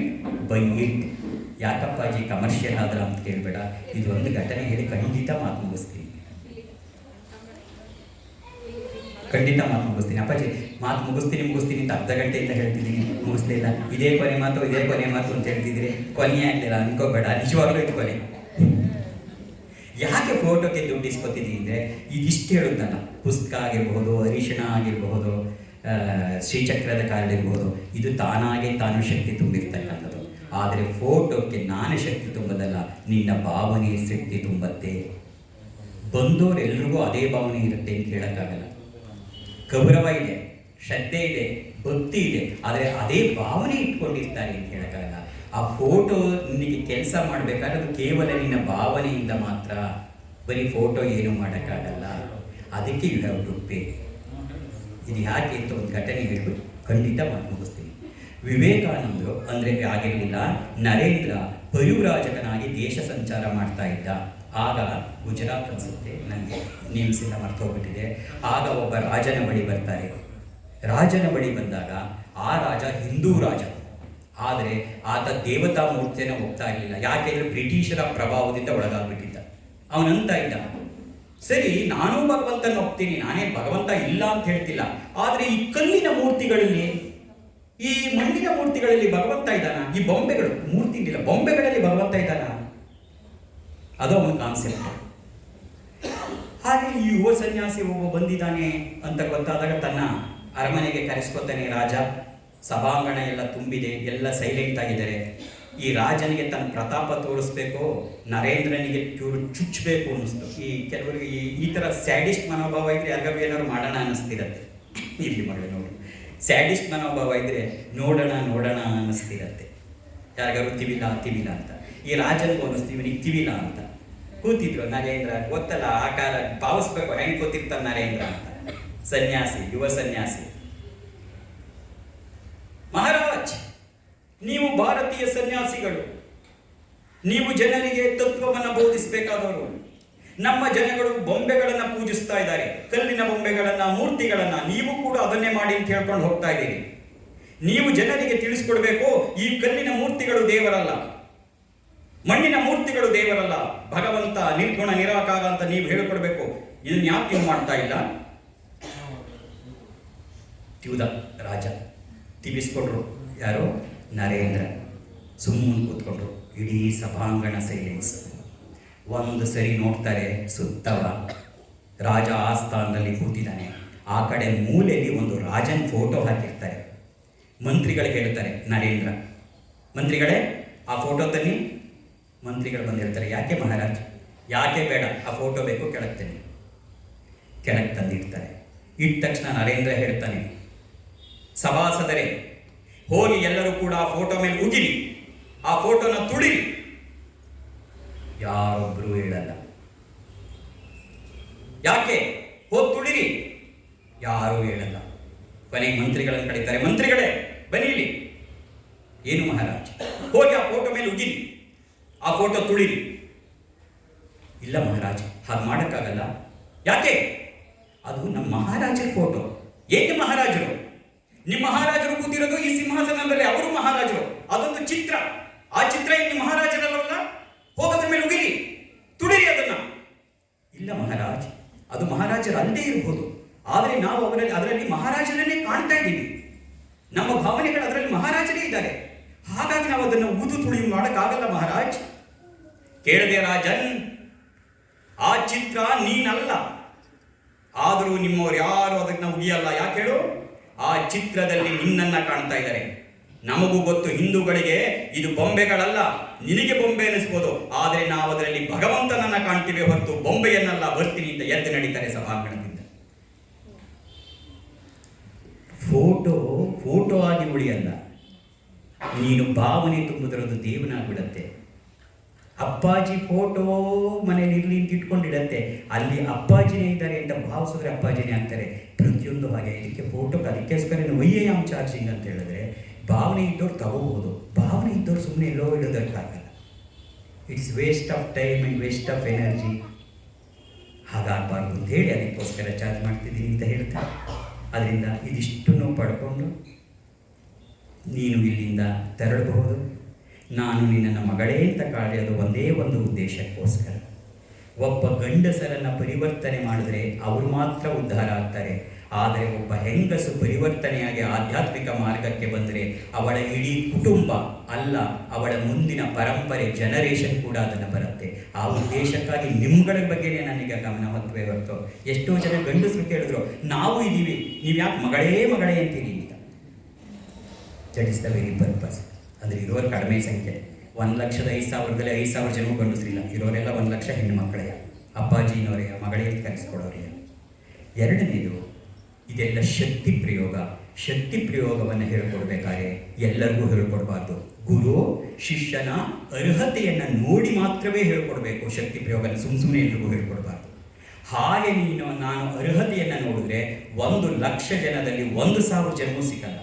buy it. ಯಾಕಪ್ಪಾಜಿ ಕಮರ್ಷಿಯಲ್ ಆದ್ರ ಅಂತ ಕೇಳಬೇಡ. ಇದೊಂದು ಘಟನೆ ಹೇಳಿ ಖಂಡಿತ ಮಾತು ಮುಗಿಸ್ತೀನಿ. ಖಂಡಿತ ಮಾತು ಮುಗಿಸ್ತೀನಿ ಅಪ್ಪಾಜಿ. ಮಾತು ಮುಗಿಸ್ತೀನಿ ಅಂತ ಅರ್ಧ ಗಂಟೆಯಿಂದ ಹೇಳ್ತಿದ್ದೀನಿ, ಮುಗಿಸ್ಲಿಲ್ಲ. ಇದೇ ಕೊನೆ ಮಾತು ಅಂತ ಹೇಳ್ತಿದ್ದೀರಿ, ಕೊನೆ ಆಗಲಿಲ್ಲ ಅನ್ಕೋಬೇಡ, ನಿಜವಾಗ್ಲೂ ಇದು ಕೊನೆ. ಯಾಕೆ ಫೋಟೋಕ್ಕೆ ದುಡ್ಡು ಇಸ್ಕೊತಿದ್ದೀನಿ ಅಂದರೆ ಇದಿಷ್ಟು ಹೇಳುತ್ತಲ್ಲ, ಪುಸ್ತಕ ಆಗಿರಬಹುದು, ಅರಿಶಿಣ ಆಗಿರಬಹುದು, ಶ್ರೀಚಕ್ರದ ಕಾರ್ಡ್ ಇರ್ಬೋದು, ಇದು ತಾನು ಶಕ್ತಿ ತುಂಬಿರ್ತಕ್ಕಂಥದ್ದು. ಆದರೆ ಫೋಟೋಕ್ಕೆ ನಾನು ಶಕ್ತಿ ತುಂಬದಲ್ಲ, ನಿನ್ನ ಭಾವನೆ ಶಕ್ತಿ ತುಂಬತ್ತೆ. ಬಂದವರೆಲ್ರಿಗೂ ಅದೇ ಭಾವನೆ ಇರುತ್ತೆ ಅಂತ ಹೇಳೋಕ್ಕಾಗಲ್ಲ. ಗೌರವ ಇದೆ, ಶ್ರದ್ಧೆ ಇದೆ, ಭಕ್ತಿ ಇದೆ, ಆದರೆ ಅದೇ ಭಾವನೆ ಇಟ್ಕೊಂಡಿರ್ತಾರೆ ಅಂತ ಹೇಳೋಕ್ಕಾಗಲ್ಲ. ಆ ಫೋಟೋ ನಿನಗೆ ಕೆಲಸ ಮಾಡಬೇಕಾದ್ರೆ ಅದು ಕೇವಲ ನಿನ್ನ ಭಾವನೆಯಿಂದ ಮಾತ್ರ, ಬರೀ ಫೋಟೋ ಏನೂ ಮಾಡೋಕ್ಕಾಗಲ್ಲ. ಅದಕ್ಕೆ ಯು ಹ್ಯಾವ್ ಟು ಪೇ. ಇದು ಯಾಕೆ ಅಂತ ಒಂದು ಘಟನೆ ಹೇಳ್ಬಿಟ್ಟು ಖಂಡಿತ ಮಾತು ಮುಗಿಸ್ತೀನಿ. ವಿವೇಕಾನಂದರು ಅಂದರೆ ಆಗಿರಲಿಲ್ಲ, ನರೇಂದ್ರ ಪರಿವ್ರಾಜಕನಾಗಿ ದೇಶ ಸಂಚಾರ ಮಾಡ್ತಾ ಇದ್ದ. ಆಗ ಗುಜರಾತ್ ಅನಿಸುತ್ತೆ, ನನಗೆ ನೇಮ್ಸ್ ಎಲ್ಲ ಮರ್ತೋಗ್ಬಿಟ್ಟಿದೆ. ಆಗ ಒಬ್ಬ ರಾಜನ ಬಳಿ ಬರ್ತಾರೆ. ರಾಜನ ಬಳಿ ಬಂದಾಗ ಆ ರಾಜ ಹಿಂದೂ ರಾಜ, ಆದರೆ ಆತ ದೇವತಾ ಮೂರ್ತಿಯನ್ನು ಹೋಗ್ತಾ ಇರಲಿಲ್ಲ. ಯಾಕೆಂದರೆ ಬ್ರಿಟಿಷರ ಪ್ರಭಾವದಿಂದ ಒಳಗಾಗ್ಬಿಟ್ಟಿದ್ದ. ಅವನಂತ ಇದ್ದ, ಸರಿ ನಾನು ಭಗವಂತನ ಹೋಗ್ತೀನಿ, ನಾನೇನು ಭಗವಂತ ಇಲ್ಲ ಅಂತ ಹೇಳ್ತಿಲ್ಲ, ಆದರೆ ಈ ಕಲ್ಲಿನ ಮೂರ್ತಿಗಳಲ್ಲಿ, ಈ ಮಣ್ಣಿನ ಮೂರ್ತಿಗಳಲ್ಲಿ ಭಗವಂತ ಇದ್ದಾನ? ಈ ಬೊಂಬೆಗಳು, ಮೂರ್ತಿ ಇಲ್ಲ, ಬೊಂಬೆಗಳಲ್ಲಿ ಭಗವಂತ ಇದ್ದಾನ? ಅದು ಅವನ ಕಾನ್ಸೆಪ್ಟ್. ಹಾಗೆ ಈ ಯುವ ಸನ್ಯಾಸಿ ಒಬ್ಬ ಬಂದಿದ್ದಾನೆ ಅಂತ ಗೊತ್ತಾದಾಗ ತನ್ನ ಅರಮನೆಗೆ ಕರೆಸ್ಕೊತಾನೆ ರಾಜ. ಸಭಾಂಗಣ ಎಲ್ಲ ತುಂಬಿದೆ, ಎಲ್ಲ ಸೈಲೆಂಟ್ ಆಗಿದ್ದಾರೆ. ಈ ರಾಜನಿಗೆ ತನ್ನ ಪ್ರತಾಪ ತೋರಿಸ್ಬೇಕು, ನರೇಂದ್ರನಿಗೆ ಚೂರು ಚುಚ್ಚಬೇಕು ಅನ್ನಿಸ್ತು. ಈ ಕೆಲವರಿಗೆ ಈ ಥರ ಸ್ಯಾಡಿಸ್ಟ್ ಮನೋಭಾವ ಇದ್ರೆ ಯಾರಿಗಾದ್ರು ಏನಾದ್ರು ಮಾಡೋಣ ಅನ್ನಿಸ್ತಿರತ್ತೆ. ಇಲ್ಲಿ ಮಾಡಿ ನೋಡಿ, ಸ್ಯಾಡಿಸ್ಟ್ ಮನೋಭಾವ ಇದ್ರೆ ನೋಡೋಣ ಅನ್ನಿಸ್ತಿರತ್ತೆ. ಯಾರಿಗಾದ್ರು ತಿವಿಲ ಅಂತ. ಈ ರಾಜನಿಗೂ ಅನ್ನಿಸ್ತು ಇವನಿಗೆ ತಿವಿಲ ಅಂತ. ಕೂತಿದ್ರು ನರೇಂದ್ರ, ಗೊತ್ತಲ್ಲ ಆಕಾರ ಭಾವಿಸ್ಬೇಕು, ಹೆಂಗೆ ಕೂತಿರ್ತಾನೆ ನರೇಂದ್ರ ಅಂತ. ಸನ್ಯಾಸಿ, ಯುವ ಸನ್ಯಾಸಿ, ಮಹಾರಾಜ್ ನೀವು ಭಾರತೀಯ ಸನ್ಯಾಸಿಗಳು, ನೀವು ಜನರಿಗೆ ತತ್ವವನ್ನು ಬೋಧಿಸಬೇಕಾದವರು. ನಮ್ಮ ಜನಗಳು ಬೊಂಬೆಗಳನ್ನು ಪೂಜಿಸ್ತಾ ಇದ್ದಾರೆ, ಕಲ್ಲಿನ ಬೊಂಬೆಗಳನ್ನು, ಮೂರ್ತಿಗಳನ್ನು. ನೀವು ಕೂಡ ಅದನ್ನೇ ಮಾಡಿ ಅಂತ ಹೇಳ್ಕೊಂಡು ಹೋಗ್ತಾ ಇದ್ದೀರಿ. ನೀವು ಜನರಿಗೆ ತಿಳಿಸ್ಕೊಡ್ಬೇಕು, ಈ ಕಲ್ಲಿನ ಮೂರ್ತಿಗಳು ದೇವರಲ್ಲ, ಮಣ್ಣಿನ ಮೂರ್ತಿಗಳು ದೇವರಲ್ಲ, ಭಗವಂತ ನಿರ್ಗುಣ ನಿರಾಕಾರ ಅಂತ ನೀವು ಹೇಳಿಕೊಡ್ಬೇಕು. ಇದನ್ನ ಯಾಕೆ ನೀವು ಮಾಡ್ತಾ ಇಲ್ಲ? ತಿವಿದ ರಾಜ, ತಿವಿಸ್ಕೊಟ್ರು. ಯಾರು? ನರೇಂದ್ರ. ಸುಮ್ಮನೆ ಕೂತ್ಕೊಂಡ್ರು. ಇಡೀ ಸಭಾಂಗಣ ಸೈಲೆನ್ಸ್. ಒಂದು ಸರಿ ನೋಡ್ತಾರೆ ಸುತ್ತವ, ರಾಜ ಆಸ್ಥಾನದಲ್ಲಿ ಕೂತಿದ್ದಾನೆ. ಆ ಕಡೆ ಮೂಲೆಯಲ್ಲಿ ಒಂದು ರಾಜನ ಫೋಟೋ ಹಾಕಿರ್ತಾರೆ. ಮಂತ್ರಿಗಳಿಗೆ ಹೇಳ್ತಾರೆ ನರೇಂದ್ರ, ಮಂತ್ರಿಗಳೇ ಆ ಫೋಟೋ ತನ್ನಿ. ಮಂತ್ರಿಗಳು ಬಂದು ಹೇಳ್ತಾರೆ, ಯಾಕೆ ಮಹಾರಾಜ್? ಯಾಕೆ ಬೇಡ, ಆ ಫೋಟೋ ಬೇಕು, ಕೆಳಗೆ ತನ್ನಿ. ಕೆಳಗೆ ತಂದಿಡ್ತಾರೆ. ಇಟ್ಟ ತಕ್ಷಣ ನರೇಂದ್ರ ಹೇಳ್ತಾನೆ, ಸಭಾಸದರೇ ಹೋಗಿ ಎಲ್ಲರೂ ಕೂಡ ಆ ಫೋಟೋ ಮೇಲೆ ಉಗಿರಿ, ಆ ಫೋಟೋನ ತುಳಿರಿ. ಯಾರೊಬ್ಬರು ಹೇಳಲ್ಲ. ಯಾಕೆ? ಹೋಗಿ ತುಳಿರಿ. ಯಾರೂ ಹೇಳಲ್ಲ. ಕೊನೆಗೆ ಮಂತ್ರಿಗಳನ್ನು ಕರೀತಾರೆ, ಮಂತ್ರಿಗಳೇ ಬನ್ನಿ ಇಲ್ಲಿ. ಏನು ಮಹಾರಾಜ್? ಹೋಗಿ ಆ ಫೋಟೋ ಮೇಲೆ ಉಗಿರಿ, ಆ ಫೋಟೋ ತುಳಿರಿ. ಇಲ್ಲ ಮಹಾರಾಜ್, ಹಾಗೆ ಮಾಡೋಕ್ಕಾಗಲ್ಲ. ಯಾಕೆ? ಅದು ನಮ್ಮ ಮಹಾರಾಜರ ಫೋಟೋ. ಏಕೆ ಮಹಾರಾಜರು? ನಿಮ್ಮ ಮಹಾರಾಜರು ಕೂತಿರೋದು ಈ ಸಿಂಹಾಸನದಲ್ಲಿ, ಅವರು ಮಹಾರಾಜರು. ಅದೊಂದು ಚಿತ್ರ, ಆ ಚಿತ್ರ ಏನು ಮಹಾರಾಜರಲ್ಲ? ಹೋಗೋದ್ರ ಮೇಲೆ ಉಗಿರಿ, ತುಳಿರಿ ಅದನ್ನ. ಇಲ್ಲ ಮಹಾರಾಜ್, ಅದು ಮಹಾರಾಜರು ಅಲ್ಲದೆ ಇರಬಹುದು, ಆದರೆ ನಾವು ಅದರಲ್ಲಿ ಮಹಾರಾಜರನ್ನೇ ಕಾಣ್ತಾ ಇದ್ದೀವಿ. ನಮ್ಮ ಭಾವನೆಗಳು ಅದರಲ್ಲಿ ಮಹಾರಾಜರೇ ಇದ್ದಾರೆ. ಹಾಗಾಗಿ ನಾವು ಅದನ್ನು ಊದು ತುಳಿ ಮಾಡೋಕ್ಕಾಗಲ್ಲ ಮಹಾರಾಜ್. ಕೇಳದೆ ರಾಜನ್, ಆ ಚಿತ್ರ ನೀನಲ್ಲ, ಆದರೂ ನಿಮ್ಮವ್ರು ಯಾರು ಅದನ್ನ ಉಗಿಯಲ್ಲ. ಯಾಕೆ ಹೇಳು? ಆ ಚಿತ್ರದಲ್ಲಿ ನಿನ್ನನ್ನ ಕಾಣ್ತಾ ಇದ್ದಾರೆ. ನಮಗೂ ಗೊತ್ತು, ಹಿಂದೂಗಳಿಗೆ ಇದು ಬೊಂಬೆಗಳಲ್ಲ, ನಿನಗೆ ಬೊಂಬೆ ಅನಿಸ್ಬೋದು, ಆದರೆ ನಾವು ಅದರಲ್ಲಿ ಭಗವಂತನನ್ನ ಕಾಣ್ತೀವಿ ಹೊರತು ಬೊಂಬೆಯನ್ನಲ್ಲ. ಬರ್ತೀನಿ ಅಂತ ಎದ್ದು ನಡೀತಾರೆ ಸಭಾಂಗಣದಿಂದ. ಫೋಟೋ ಆಗಿ ಉಳಿಯಲ್ಲ, ನೀನು ಭಾವನೆ ತುಂಬುದಿರೋದು ದೇವನಾಗ್ಬಿಡತ್ತೆ. ಅಪ್ಪಾಜಿ ಫೋಟೋ ಮನೇಲಿ ಇರ್ಲಿ ಅಂತ ಇಟ್ಕೊಂಡಿಡತ್ತೆ, ಅಲ್ಲಿ ಅಪ್ಪಾಜಿನೇ ಇದ್ದಾರೆ ಅಂತ ಭಾವಿಸಿದ್ರೆ ಅಪ್ಪಾಜಿನೇ ಆಗ್ತಾರೆ. ಪ್ರತಿಯೊಂದು ಹಾಗೆ ಇದಕ್ಕೆ ಫೋಟೋಕ್ಕೆ ಅದಕ್ಕೋಸ್ಕರ ವೈಯಾಮ್ ಚಾರ್ಜಿಂಗ್ ಅಂತ ಹೇಳಿದ್ರೆ, ಭಾವನೆ ಇದ್ದವ್ರು ತಗೋಬಹುದು, ಭಾವನೆ ಇದ್ದವ್ರು ಸುಮ್ಮನೆ ಎಲ್ಲೋ ಇಡೋದಕ್ಕಾಗಲ್ಲ. It's waste of time and waste of energy. ಹಾಗಾಗಬಾರ್ದು ಅಂತ ಹೇಳಿ ಅದಕ್ಕೋಸ್ಕರ ಚಾರ್ಜ್ ಮಾಡ್ತಿದ್ದೀನಿ ಅಂತ ಹೇಳ್ತಾರೆ. ಅದರಿಂದ ಇದಿಷ್ಟನ್ನು ಪಡ್ಕೊಂಡು ನೀನು ಇಲ್ಲಿಂದ ತೆರಳಬಹುದು. ನಾನು ನಿನ್ನನ್ನು ಮಗಳೇ ಅಂತ ಕಾಳೆಯೋದು ಒಂದೇ ಒಂದು ಉದ್ದೇಶಕ್ಕೋಸ್ಕರ. ಒಬ್ಬ ಗಂಡಸರನ್ನು ಪರಿವರ್ತನೆ ಮಾಡಿದ್ರೆ ಅವರು ಮಾತ್ರ ಉದ್ಧಾರ ಆಗ್ತಾರೆ. ಆದರೆ ಒಬ್ಬ ಹೆಂಗಸು ಪರಿವರ್ತನೆಯಾಗಿ ಆಧ್ಯಾತ್ಮಿಕ ಮಾರ್ಗಕ್ಕೆ ಬಂದರೆ ಅವಳ ಇಡೀ ಕುಟುಂಬ ಅಲ್ಲ, ಅವಳ ಮುಂದಿನ ಪರಂಪರೆ ಜನರೇಷನ್ ಕೂಡ ಅದನ್ನು ಬರುತ್ತೆ. ಆ ಉದ್ದೇಶಕ್ಕಾಗಿ ನಿಮ್ಗಳ ಬಗ್ಗೆನೇ ನನಗೆ ಗಮನ ಹೊತ್ತುವೆ ಹೊರತು ಎಷ್ಟೋ ಜನ ಗಂಡಸರು ಕೇಳಿದ್ರು, ನಾವು ಇದ್ದೀವಿ, ನೀವು ಯಾಕೆ ಮಗಳೇ ಮಗಳೇ ಅಂತೀರಿ ಅಂತ. That is the very purpose. ಅಂದರೆ ಇರೋರು ಕಡಿಮೆ ಸಂಖ್ಯೆ, 1,05,000ದಲ್ಲಿ 5,000 ಜನವು ಗಂಡಸರಿಲ್ಲ, ಇರೋರೆಲ್ಲ 1,00,000 ಹೆಣ್ಣು ಮಕ್ಕಳೇ, ಅಪ್ಪಾಜಿನವರೇ ಮಗಳೇ ಕಲಿಸ್ಕೊಡೋರೇ. ಎರಡನೇದು, ಇದೆಲ್ಲ ಶಕ್ತಿ ಪ್ರಯೋಗ. ಶಕ್ತಿ ಪ್ರಯೋಗವನ್ನು ಹೇಳ್ಕೊಡ್ಬೇಕಾದ್ರೆ ಎಲ್ಲರಿಗೂ ಹೇಳ್ಕೊಡ್ಬಾರ್ದು. ಗುರು ಶಿಷ್ಯನ ಅರ್ಹತೆಯನ್ನು ನೋಡಿ ಮಾತ್ರವೇ ಹೇಳ್ಕೊಡ್ಬೇಕು. ಶಕ್ತಿ ಪ್ರಯೋಗನ ಸುಮ್ಮನೆ ಎಲ್ರಿಗೂ ಹೇಳ್ಕೊಡ್ಬಾರ್ದು. ಹಾಗೆ ನಾನು ಅರ್ಹತೆಯನ್ನು ನೋಡಿದ್ರೆ 1,00,000 ಜನದಲ್ಲಿ 1,000 ಜನವೂ ಸಿಗಲ್ಲ.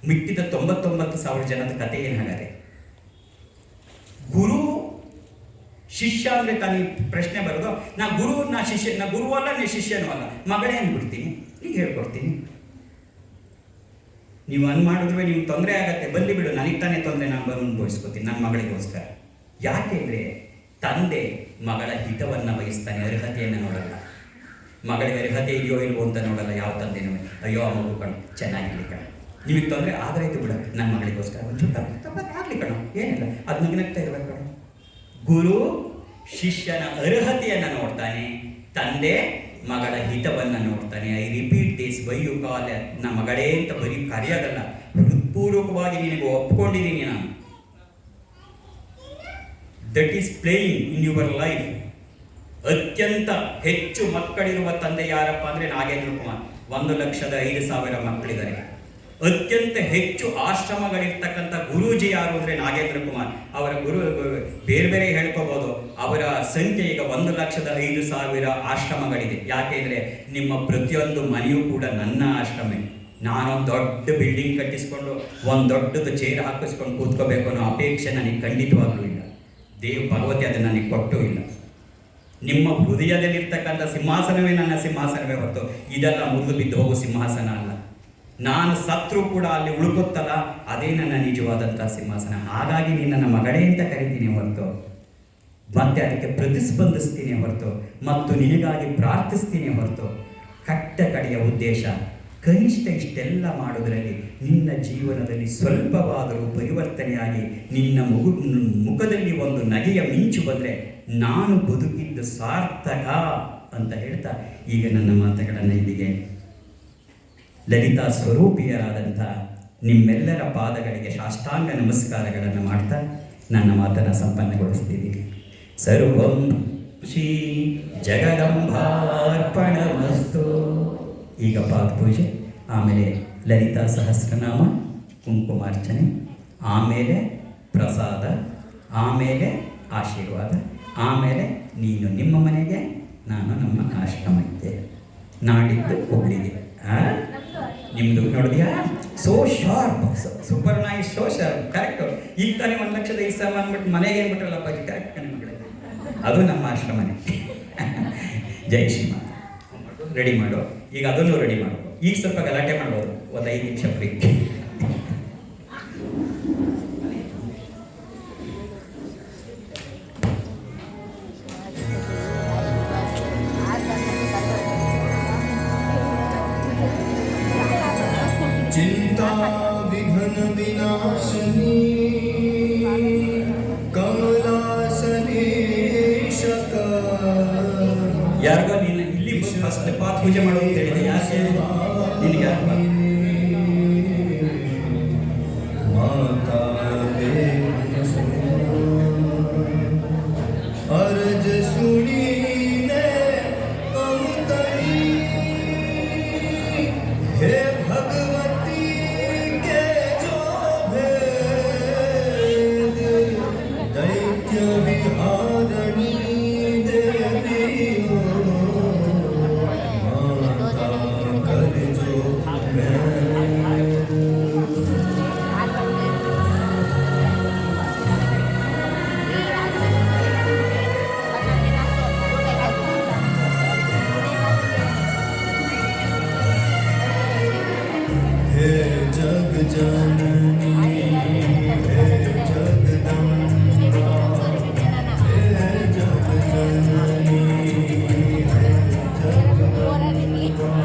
ಮಿಕ್ಕಿದ 99,000 ಜನದ ಕತೆ ಏನಾಗದೆ? ಗುರು ಶಿಷ್ಯ ಅಂದರೆ ತಾನೇ ಪ್ರಶ್ನೆ ಬರೋದು, ನಾ ಗುರು ನಾ ಶಿಷ್ಯ, ನಾ ಗುರು ಅಲ್ಲ ನೀ ಶಿಷ್ಯನೂ ಅಲ್ಲ, ಮಗಳೇ ಅಂದ್ಬಿಡ್ತೀನಿ, ಈಗ ಹೇಳ್ಕೊಡ್ತೀನಿ. ನೀವು ಮಾಡಿದ್ರೆ ನೀವು ತೊಂದರೆ ಆಗತ್ತೆ, ಬಲ್ಲಿ ಬಿಡು, ನನಗೆ ತಾನೇ ತೊಂದರೆ, ನಾನು ಬಂದು ಅನುಭವಿಸ್ಕೋತೀನಿ ನನ್ನ ಮಗಳಿಗೋಸ್ಕರ. ಯಾಕೆಂದರೆ ತಂದೆ ಮಗಳ ಹಿತವನ್ನು ವಹಿಸ್ತಾನೆ, ಅರ್ಹತೆಯನ್ನು ನೋಡಲ್ಲ. ಮಗಳಿಗೆ ಅರ್ಹತೆ ಇದೆಯೋ ಇಲ್ವೋ ಅಂತ ನೋಡಲ್ಲ ಯಾವ ತಂದೆನೂ. ಅಯ್ಯೋ ಆ ಮಗು ಕಣು ಚೆನ್ನಾಗಿರ್ಲಿ ಕಣ, ನಿಮಗೆ ತೊಂದರೆ ಆದರೆ ಇದು ಬಿಡ, ನನ್ನ ಮಗಳಿಗೋಸ್ಕರ ಒಂಚೂರು ತಪ್ಪಾಗಲಿ ಕಣೋ, ಏನಿಲ್ಲ, ಅದು ನಗ್ನಗ್ತಾ ಇರ್ಬೇಕು ಕಣೋ. ಗುರು ಶಿಷ್ಯನ ಅರ್ಹತೆಯನ್ನು ನೋಡ್ತಾನೆ, ತಂದೆ ಮಗಳ ಹಿತವನ್ನು ನೋಡ್ತಾನೆ. I repeat this, why you call ನಮ್ಮ ಮಗಳೇ ಅಂತ ಬರೀ ಕರೆಯೋದಲ್ಲ, ಹೃತ್ಪೂರ್ವಕವಾಗಿ ನಿನಗೆ ಒಪ್ಕೊಂಡಿದ್ದೀನಿ ನಾನು. That is playing in your life. ಅತ್ಯಂತ ಹೆಚ್ಚು ಮಕ್ಕಳಿರುವ ತಂದೆ ಯಾರಪ್ಪ ಅಂದರೆ ನಾಗೇಂದ್ರ ಕುಮಾರ್. 1,05,000 ಮಕ್ಕಳಿದ್ದಾರೆ. ಅತ್ಯಂತ ಹೆಚ್ಚು ಆಶ್ರಮಗಳಿರ್ತಕ್ಕಂಥ ಗುರೂಜಿ ಯಾರು ಅಂದರೆ ನಾಗೇಂದ್ರ ಕುಮಾರ್. ಅವರ ಗುರು ಬೇರೆ ಬೇರೆ ಹೇಳ್ಕೋಬೋದು. ಅವರ ಸಂಖ್ಯೆ ಈಗ 1,05,000 ಆಶ್ರಮಗಳಿದೆ. ಯಾಕೆಂದರೆ ನಿಮ್ಮ ಪ್ರತಿಯೊಂದು ಮನೆಯೂ ಕೂಡ ನನ್ನ ಆಶ್ರಮ. ನಾನೊಂದು ದೊಡ್ಡ ಬಿಲ್ಡಿಂಗ್ ಕಟ್ಟಿಸ್ಕೊಂಡು ಒಂದು ದೊಡ್ಡದು ಚೇರ್ ಹಾಕಿಸ್ಕೊಂಡು ಕೂತ್ಕೋಬೇಕು ಅನ್ನೋ ಅಪೇಕ್ಷೆ ನನಗೆ ಖಂಡಿತವಾಗ್ಲೂ ಇಲ್ಲ. ಭಗವತಿ ಅದನ್ನು ನನಗೆ ಕೊಟ್ಟೂ ಇಲ್ಲ. ನಿಮ್ಮ ಹೃದಯದಲ್ಲಿರ್ತಕ್ಕಂಥ ಸಿಂಹಾಸನವೇ ನನ್ನ ಸಿಂಹಾಸನವೇ ಹೊರತು ಇದೆಲ್ಲ ಮುರಿದು ಬಿದ್ದು ಹೋಗೋ ಸಿಂಹಾಸನ ಅಲ್ಲ. ನಾನು ಸತ್ರು ಕೂಡ ಅಲ್ಲಿ ಉಳ್ಕೊತ್ತಲ್ಲ, ಅದೇ ನನ್ನ ನಿಜವಾದಂಥ ಸಿಂಹಾಸನ. ಹಾಗಾಗಿ ನಿನ್ನನ್ನು ಮಗಳೇ ಅಂತ ಕರಿತೀನಿ ಹೊರತು, ಮತ್ತೆ ಅದಕ್ಕೆ ಪ್ರತಿಸ್ಪಂದಿಸ್ತೀನಿ ಹೊರತು, ಮತ್ತು ನಿನಗಾಗಿ ಪ್ರಾರ್ಥಿಸ್ತೀನಿ ಹೊರತು, ಕಟ್ಟ ಕಡೆಯ ಉದ್ದೇಶ ಕನಿಷ್ಠ ಇಷ್ಟೆಲ್ಲ ಮಾಡೋದರಲ್ಲಿ ನಿನ್ನ ಜೀವನದಲ್ಲಿ ಸ್ವಲ್ಪವಾದರೂ ಪರಿವರ್ತನೆಯಾಗಿ ನಿನ್ನ ಮುಖದಲ್ಲಿ ಒಂದು ನಗೆಯ ಮಿಂಚು ಬಂದರೆ ನಾನು ಬದುಕಿದ್ದು ಸಾರ್ಥಕ ಅಂತ ಹೇಳ್ತಾ ಈಗ ನನ್ನ ಮಾತುಗಳನ್ನು ಇಲ್ಲಿಗೆ ಲಲಿತಾ ಸ್ವರೂಪಿಯರಾದಂಥ ನಿಮ್ಮೆಲ್ಲರ ಪಾದಗಳಿಗೆ ಸಾಷ್ಟಾಂಗ ನಮಸ್ಕಾರಗಳನ್ನು ಮಾಡ್ತಾ ನನ್ನ ಮಾತನ್ನು ಸಂಪನ್ನಗೊಳಿಸ್ತೀನಿ. ಸರ್ವಂ ಶ್ರೀ ಜಗದಂಬಾರ್ಪಣಮಸ್ತು. ಈಗ ಪಾದಪೂಜೆ, ಆಮೇಲೆ ಲಲಿತಾ ಸಹಸ್ರನಾಮ, ಕುಂಕುಮಾರ್ಚನೆ, ಆಮೇಲೆ ಪ್ರಸಾದ, ಆಮೇಲೆ ಆಶೀರ್ವಾದ, ಆಮೇಲೆ ನೀನು ನಿಮ್ಮ ಮನೆಗೆ, ನಾನು ನಮ್ಮ ಆಶ್ರಮಕ್ಕೆ. ನಾಡಿದ್ದು ಹುಬ್ಳಿಗೆ. ನಿಮ್ಮದು ನೋಡಿದ್ಯಾ? So sharp, super nice, so sharp, correct. ಈಗ ತಾನೇ 1,05,000 ಅಂದ್ಬಿಟ್ಟು ಮನೆಗೆ ಏನ್ಬಿಟ್ರಲ್ಲಪ್ಪ, ಕರೆಕ್ಟ್ ಕಣೆ ಮಗಳೇ, ಅದು ನಮ್ಮ ಆಶ್ರಮನೇ. ಜೈ ಶ್ರೀಮಾನ್. ರೆಡಿ ಮಾಡು, ಈಗ ಅದನ್ನು ರೆಡಿ ಮಾಡು. ಈಗ ಸ್ವಲ್ಪ ಗಲಾಟೆ ಮಾಡ್ಬೋದು, ಒಂದು 5 ನಿಮಿಷ ಫ್ರೀ. चिंता विघ्न विनाशिनी कमलासने ಯಾರಿಗೋ ನೀನು ಇಲ್ಲಿ ಫಸ್ಟ್ ಪಾತ್ ಪೂಜೆ ಮಾಡೋದು ಅಂತ ಹೇಳಿದೆ. ಯಾಕೆ ನಿನಗೆ ಯಾರು माता अर्ज सुनी ने अवतरी हे भगवती के जो भेद दैत्य विहारणी देवी माता कर जो जग जननी हे जगदम्बा हे जग जननी हे जगदम्बा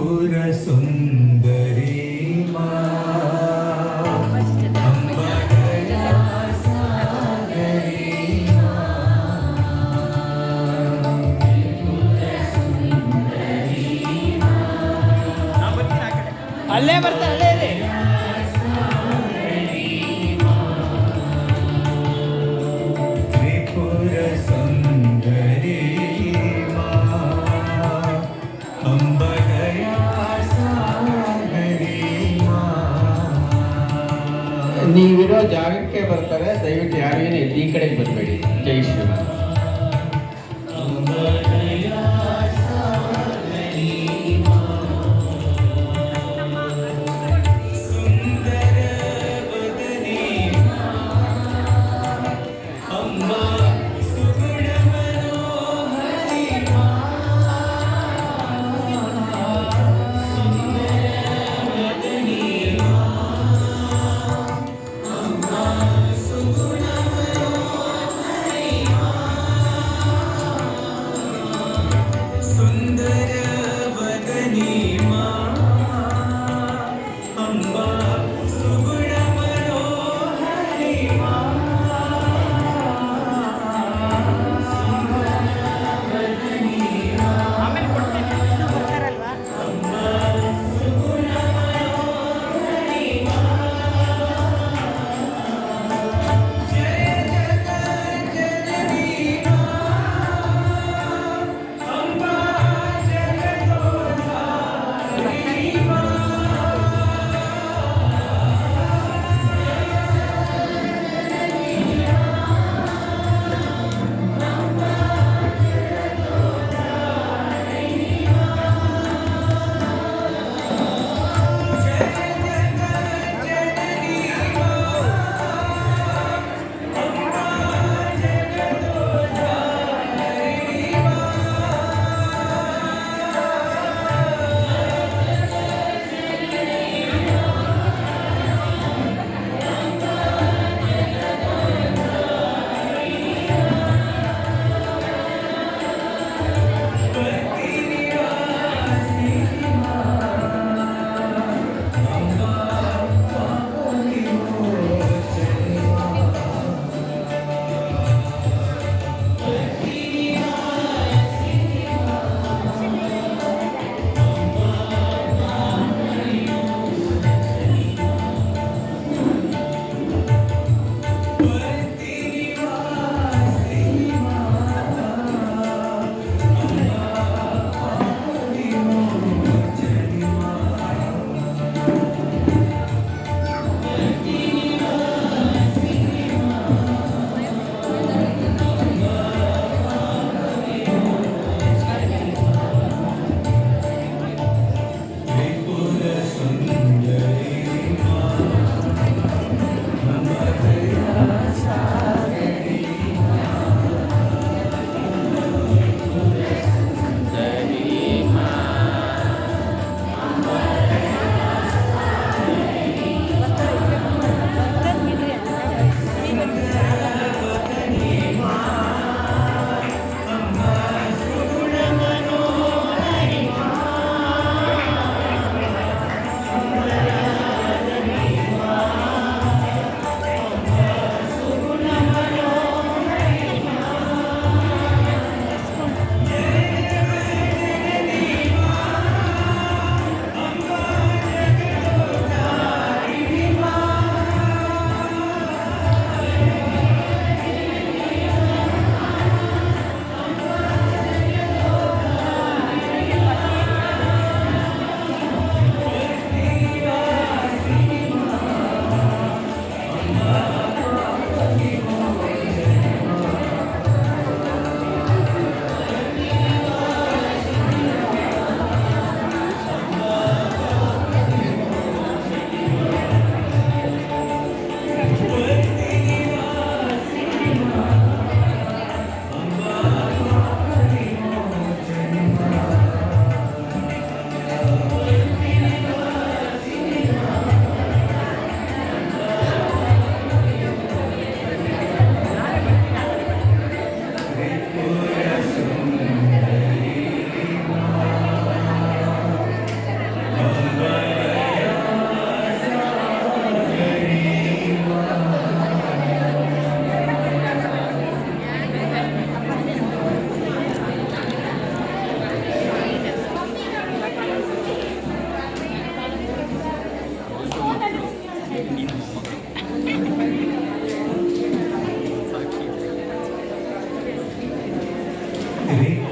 ತ್ರಿಪುರ ಸುಂದರಿ ಮಾ ಅಂಬಗಯ ಸಾಗರಿ ಮಾ. ಅಲ್ಲೇ ಬರ್ತಾ ಅಲ್ಲೇ ಇದೆ. ತ್ರಿಪುರ ಸುಂದರಿ ಮಾ ಅಂಬಗಯ ಸಾಗರಿ ಮಾ. ನೀವಿರೋ ಜಾಗಕ್ಕೆ ಬರ್ತಾರೆ, ದಯವಿಟ್ಟು ಯಾರಿಗೇನೆ ಈ ಕಡೆಗೆ ಬರಬೇಡಿ. ಜೈ ಶ್ರೀರಾಮ್.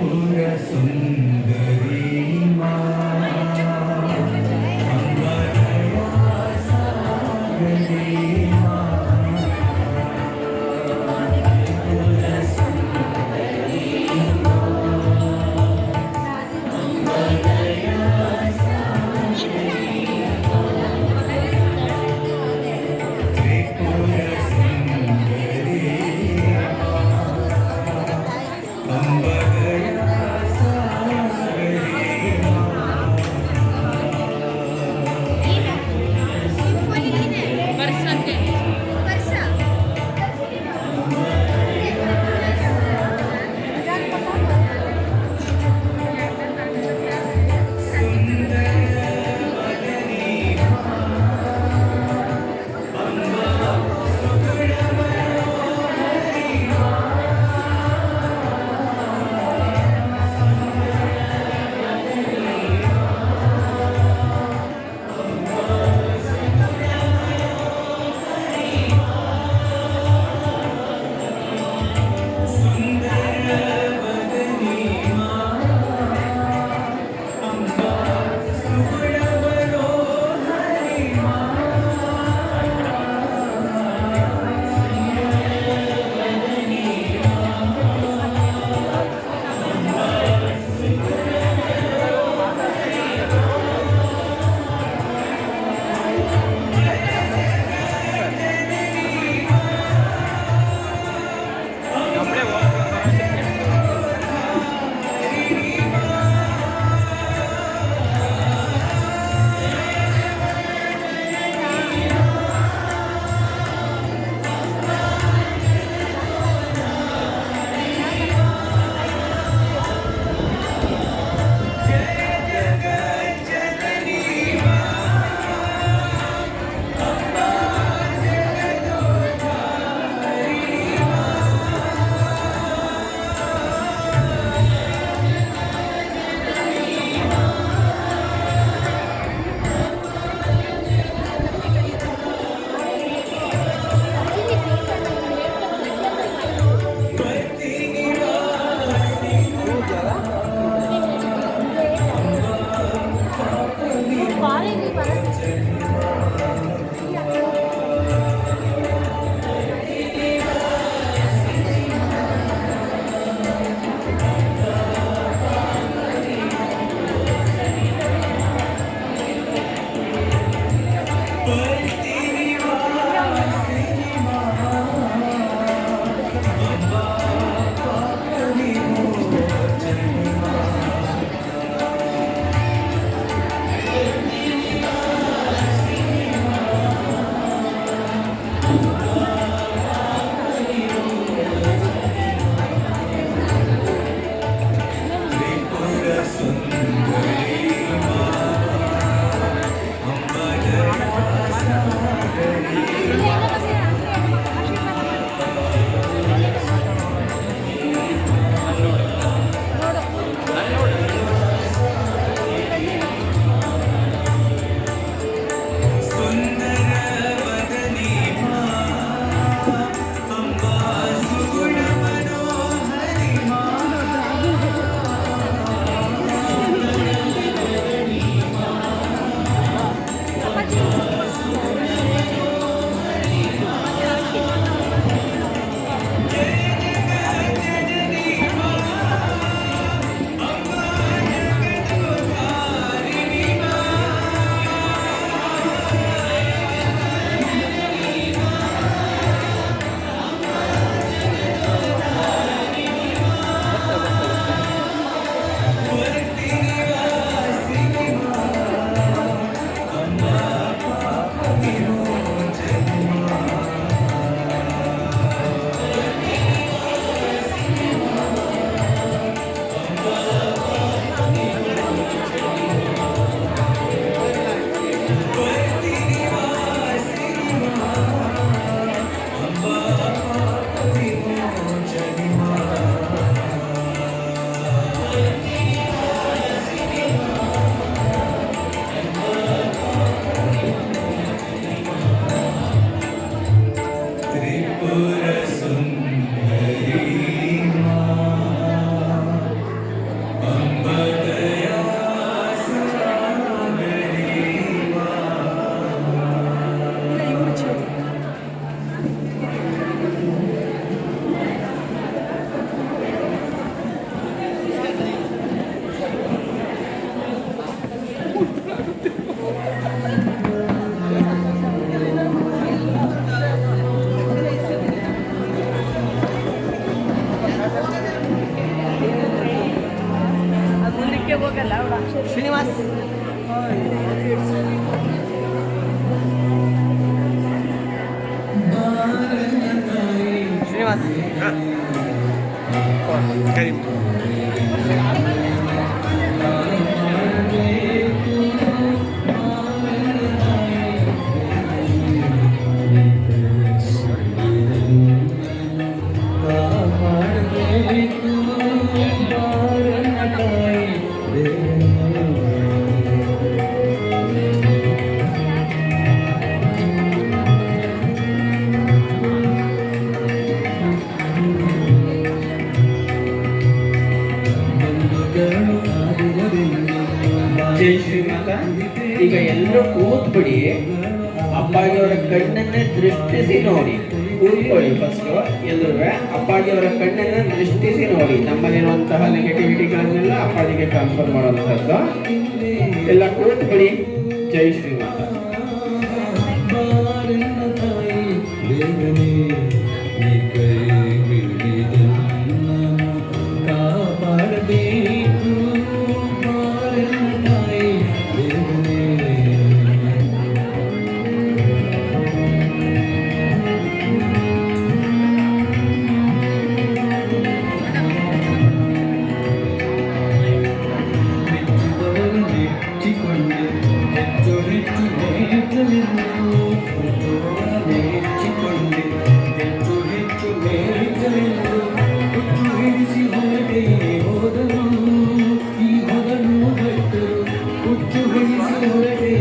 ತ್ರಿಪುರ ಸುಂದರಿ ಮಾ ಅಂಬದಯಾ ಸಾಗರಿ ಮಾ ತ್ರಿಪುರ ಸುಂದರಿ ಮಾ ಅಂಬದಯಾ ಸಾಗರಿ ಮಾ ತ್ರಿಪುರ ಸುಂದರಿ ಅಂಬದಯಾ ಸಾಗರಿ ವರ್ಷಕ್ಕೆ ವರ್ಷ ಹೋಗಲ್ಲ ಅವಳ ಶ್ರೀನಿವಾಸ್ ಶ್ರೀನಿವಾಸ್ ಕರೀಂ ಜೈ ಶ್ರೀಮಾತಾ. ಈಗ ಎಲ್ಲರೂ ಕೂತ್ಬಿಡಿ. ಅಪ್ಪಾಜಿಯವರ ಕಣ್ಣನ್ನೇ ದೃಷ್ಟಿಸಿ ನೋಡಿ. ಕೂತ್ಕೊಳ್ಳಿ ಫಸ್ಟ್ ಎಲ್ಲರೂ. ಅಪ್ಪಾಜಿಯವರ ಕಣ್ಣನ್ನ ದೃಷ್ಟಿಸಿ ನೋಡಿ. ನಮ್ಮಲ್ಲಿರುವಂತಹ ನೆಗೆಟಿವಿಟಿಗಳನ್ನೆಲ್ಲ ಅಪ್ಪಾಜಿಗೆ ಟ್ರಾನ್ಸ್ಫರ್ ಮಾಡುವಂಥದ್ದು. ಎಲ್ಲ ಕೂತ್ಬಿಡಿ. ಜೈ ಶ್ರೀಮಾತಾ. ಹೊರಟೆ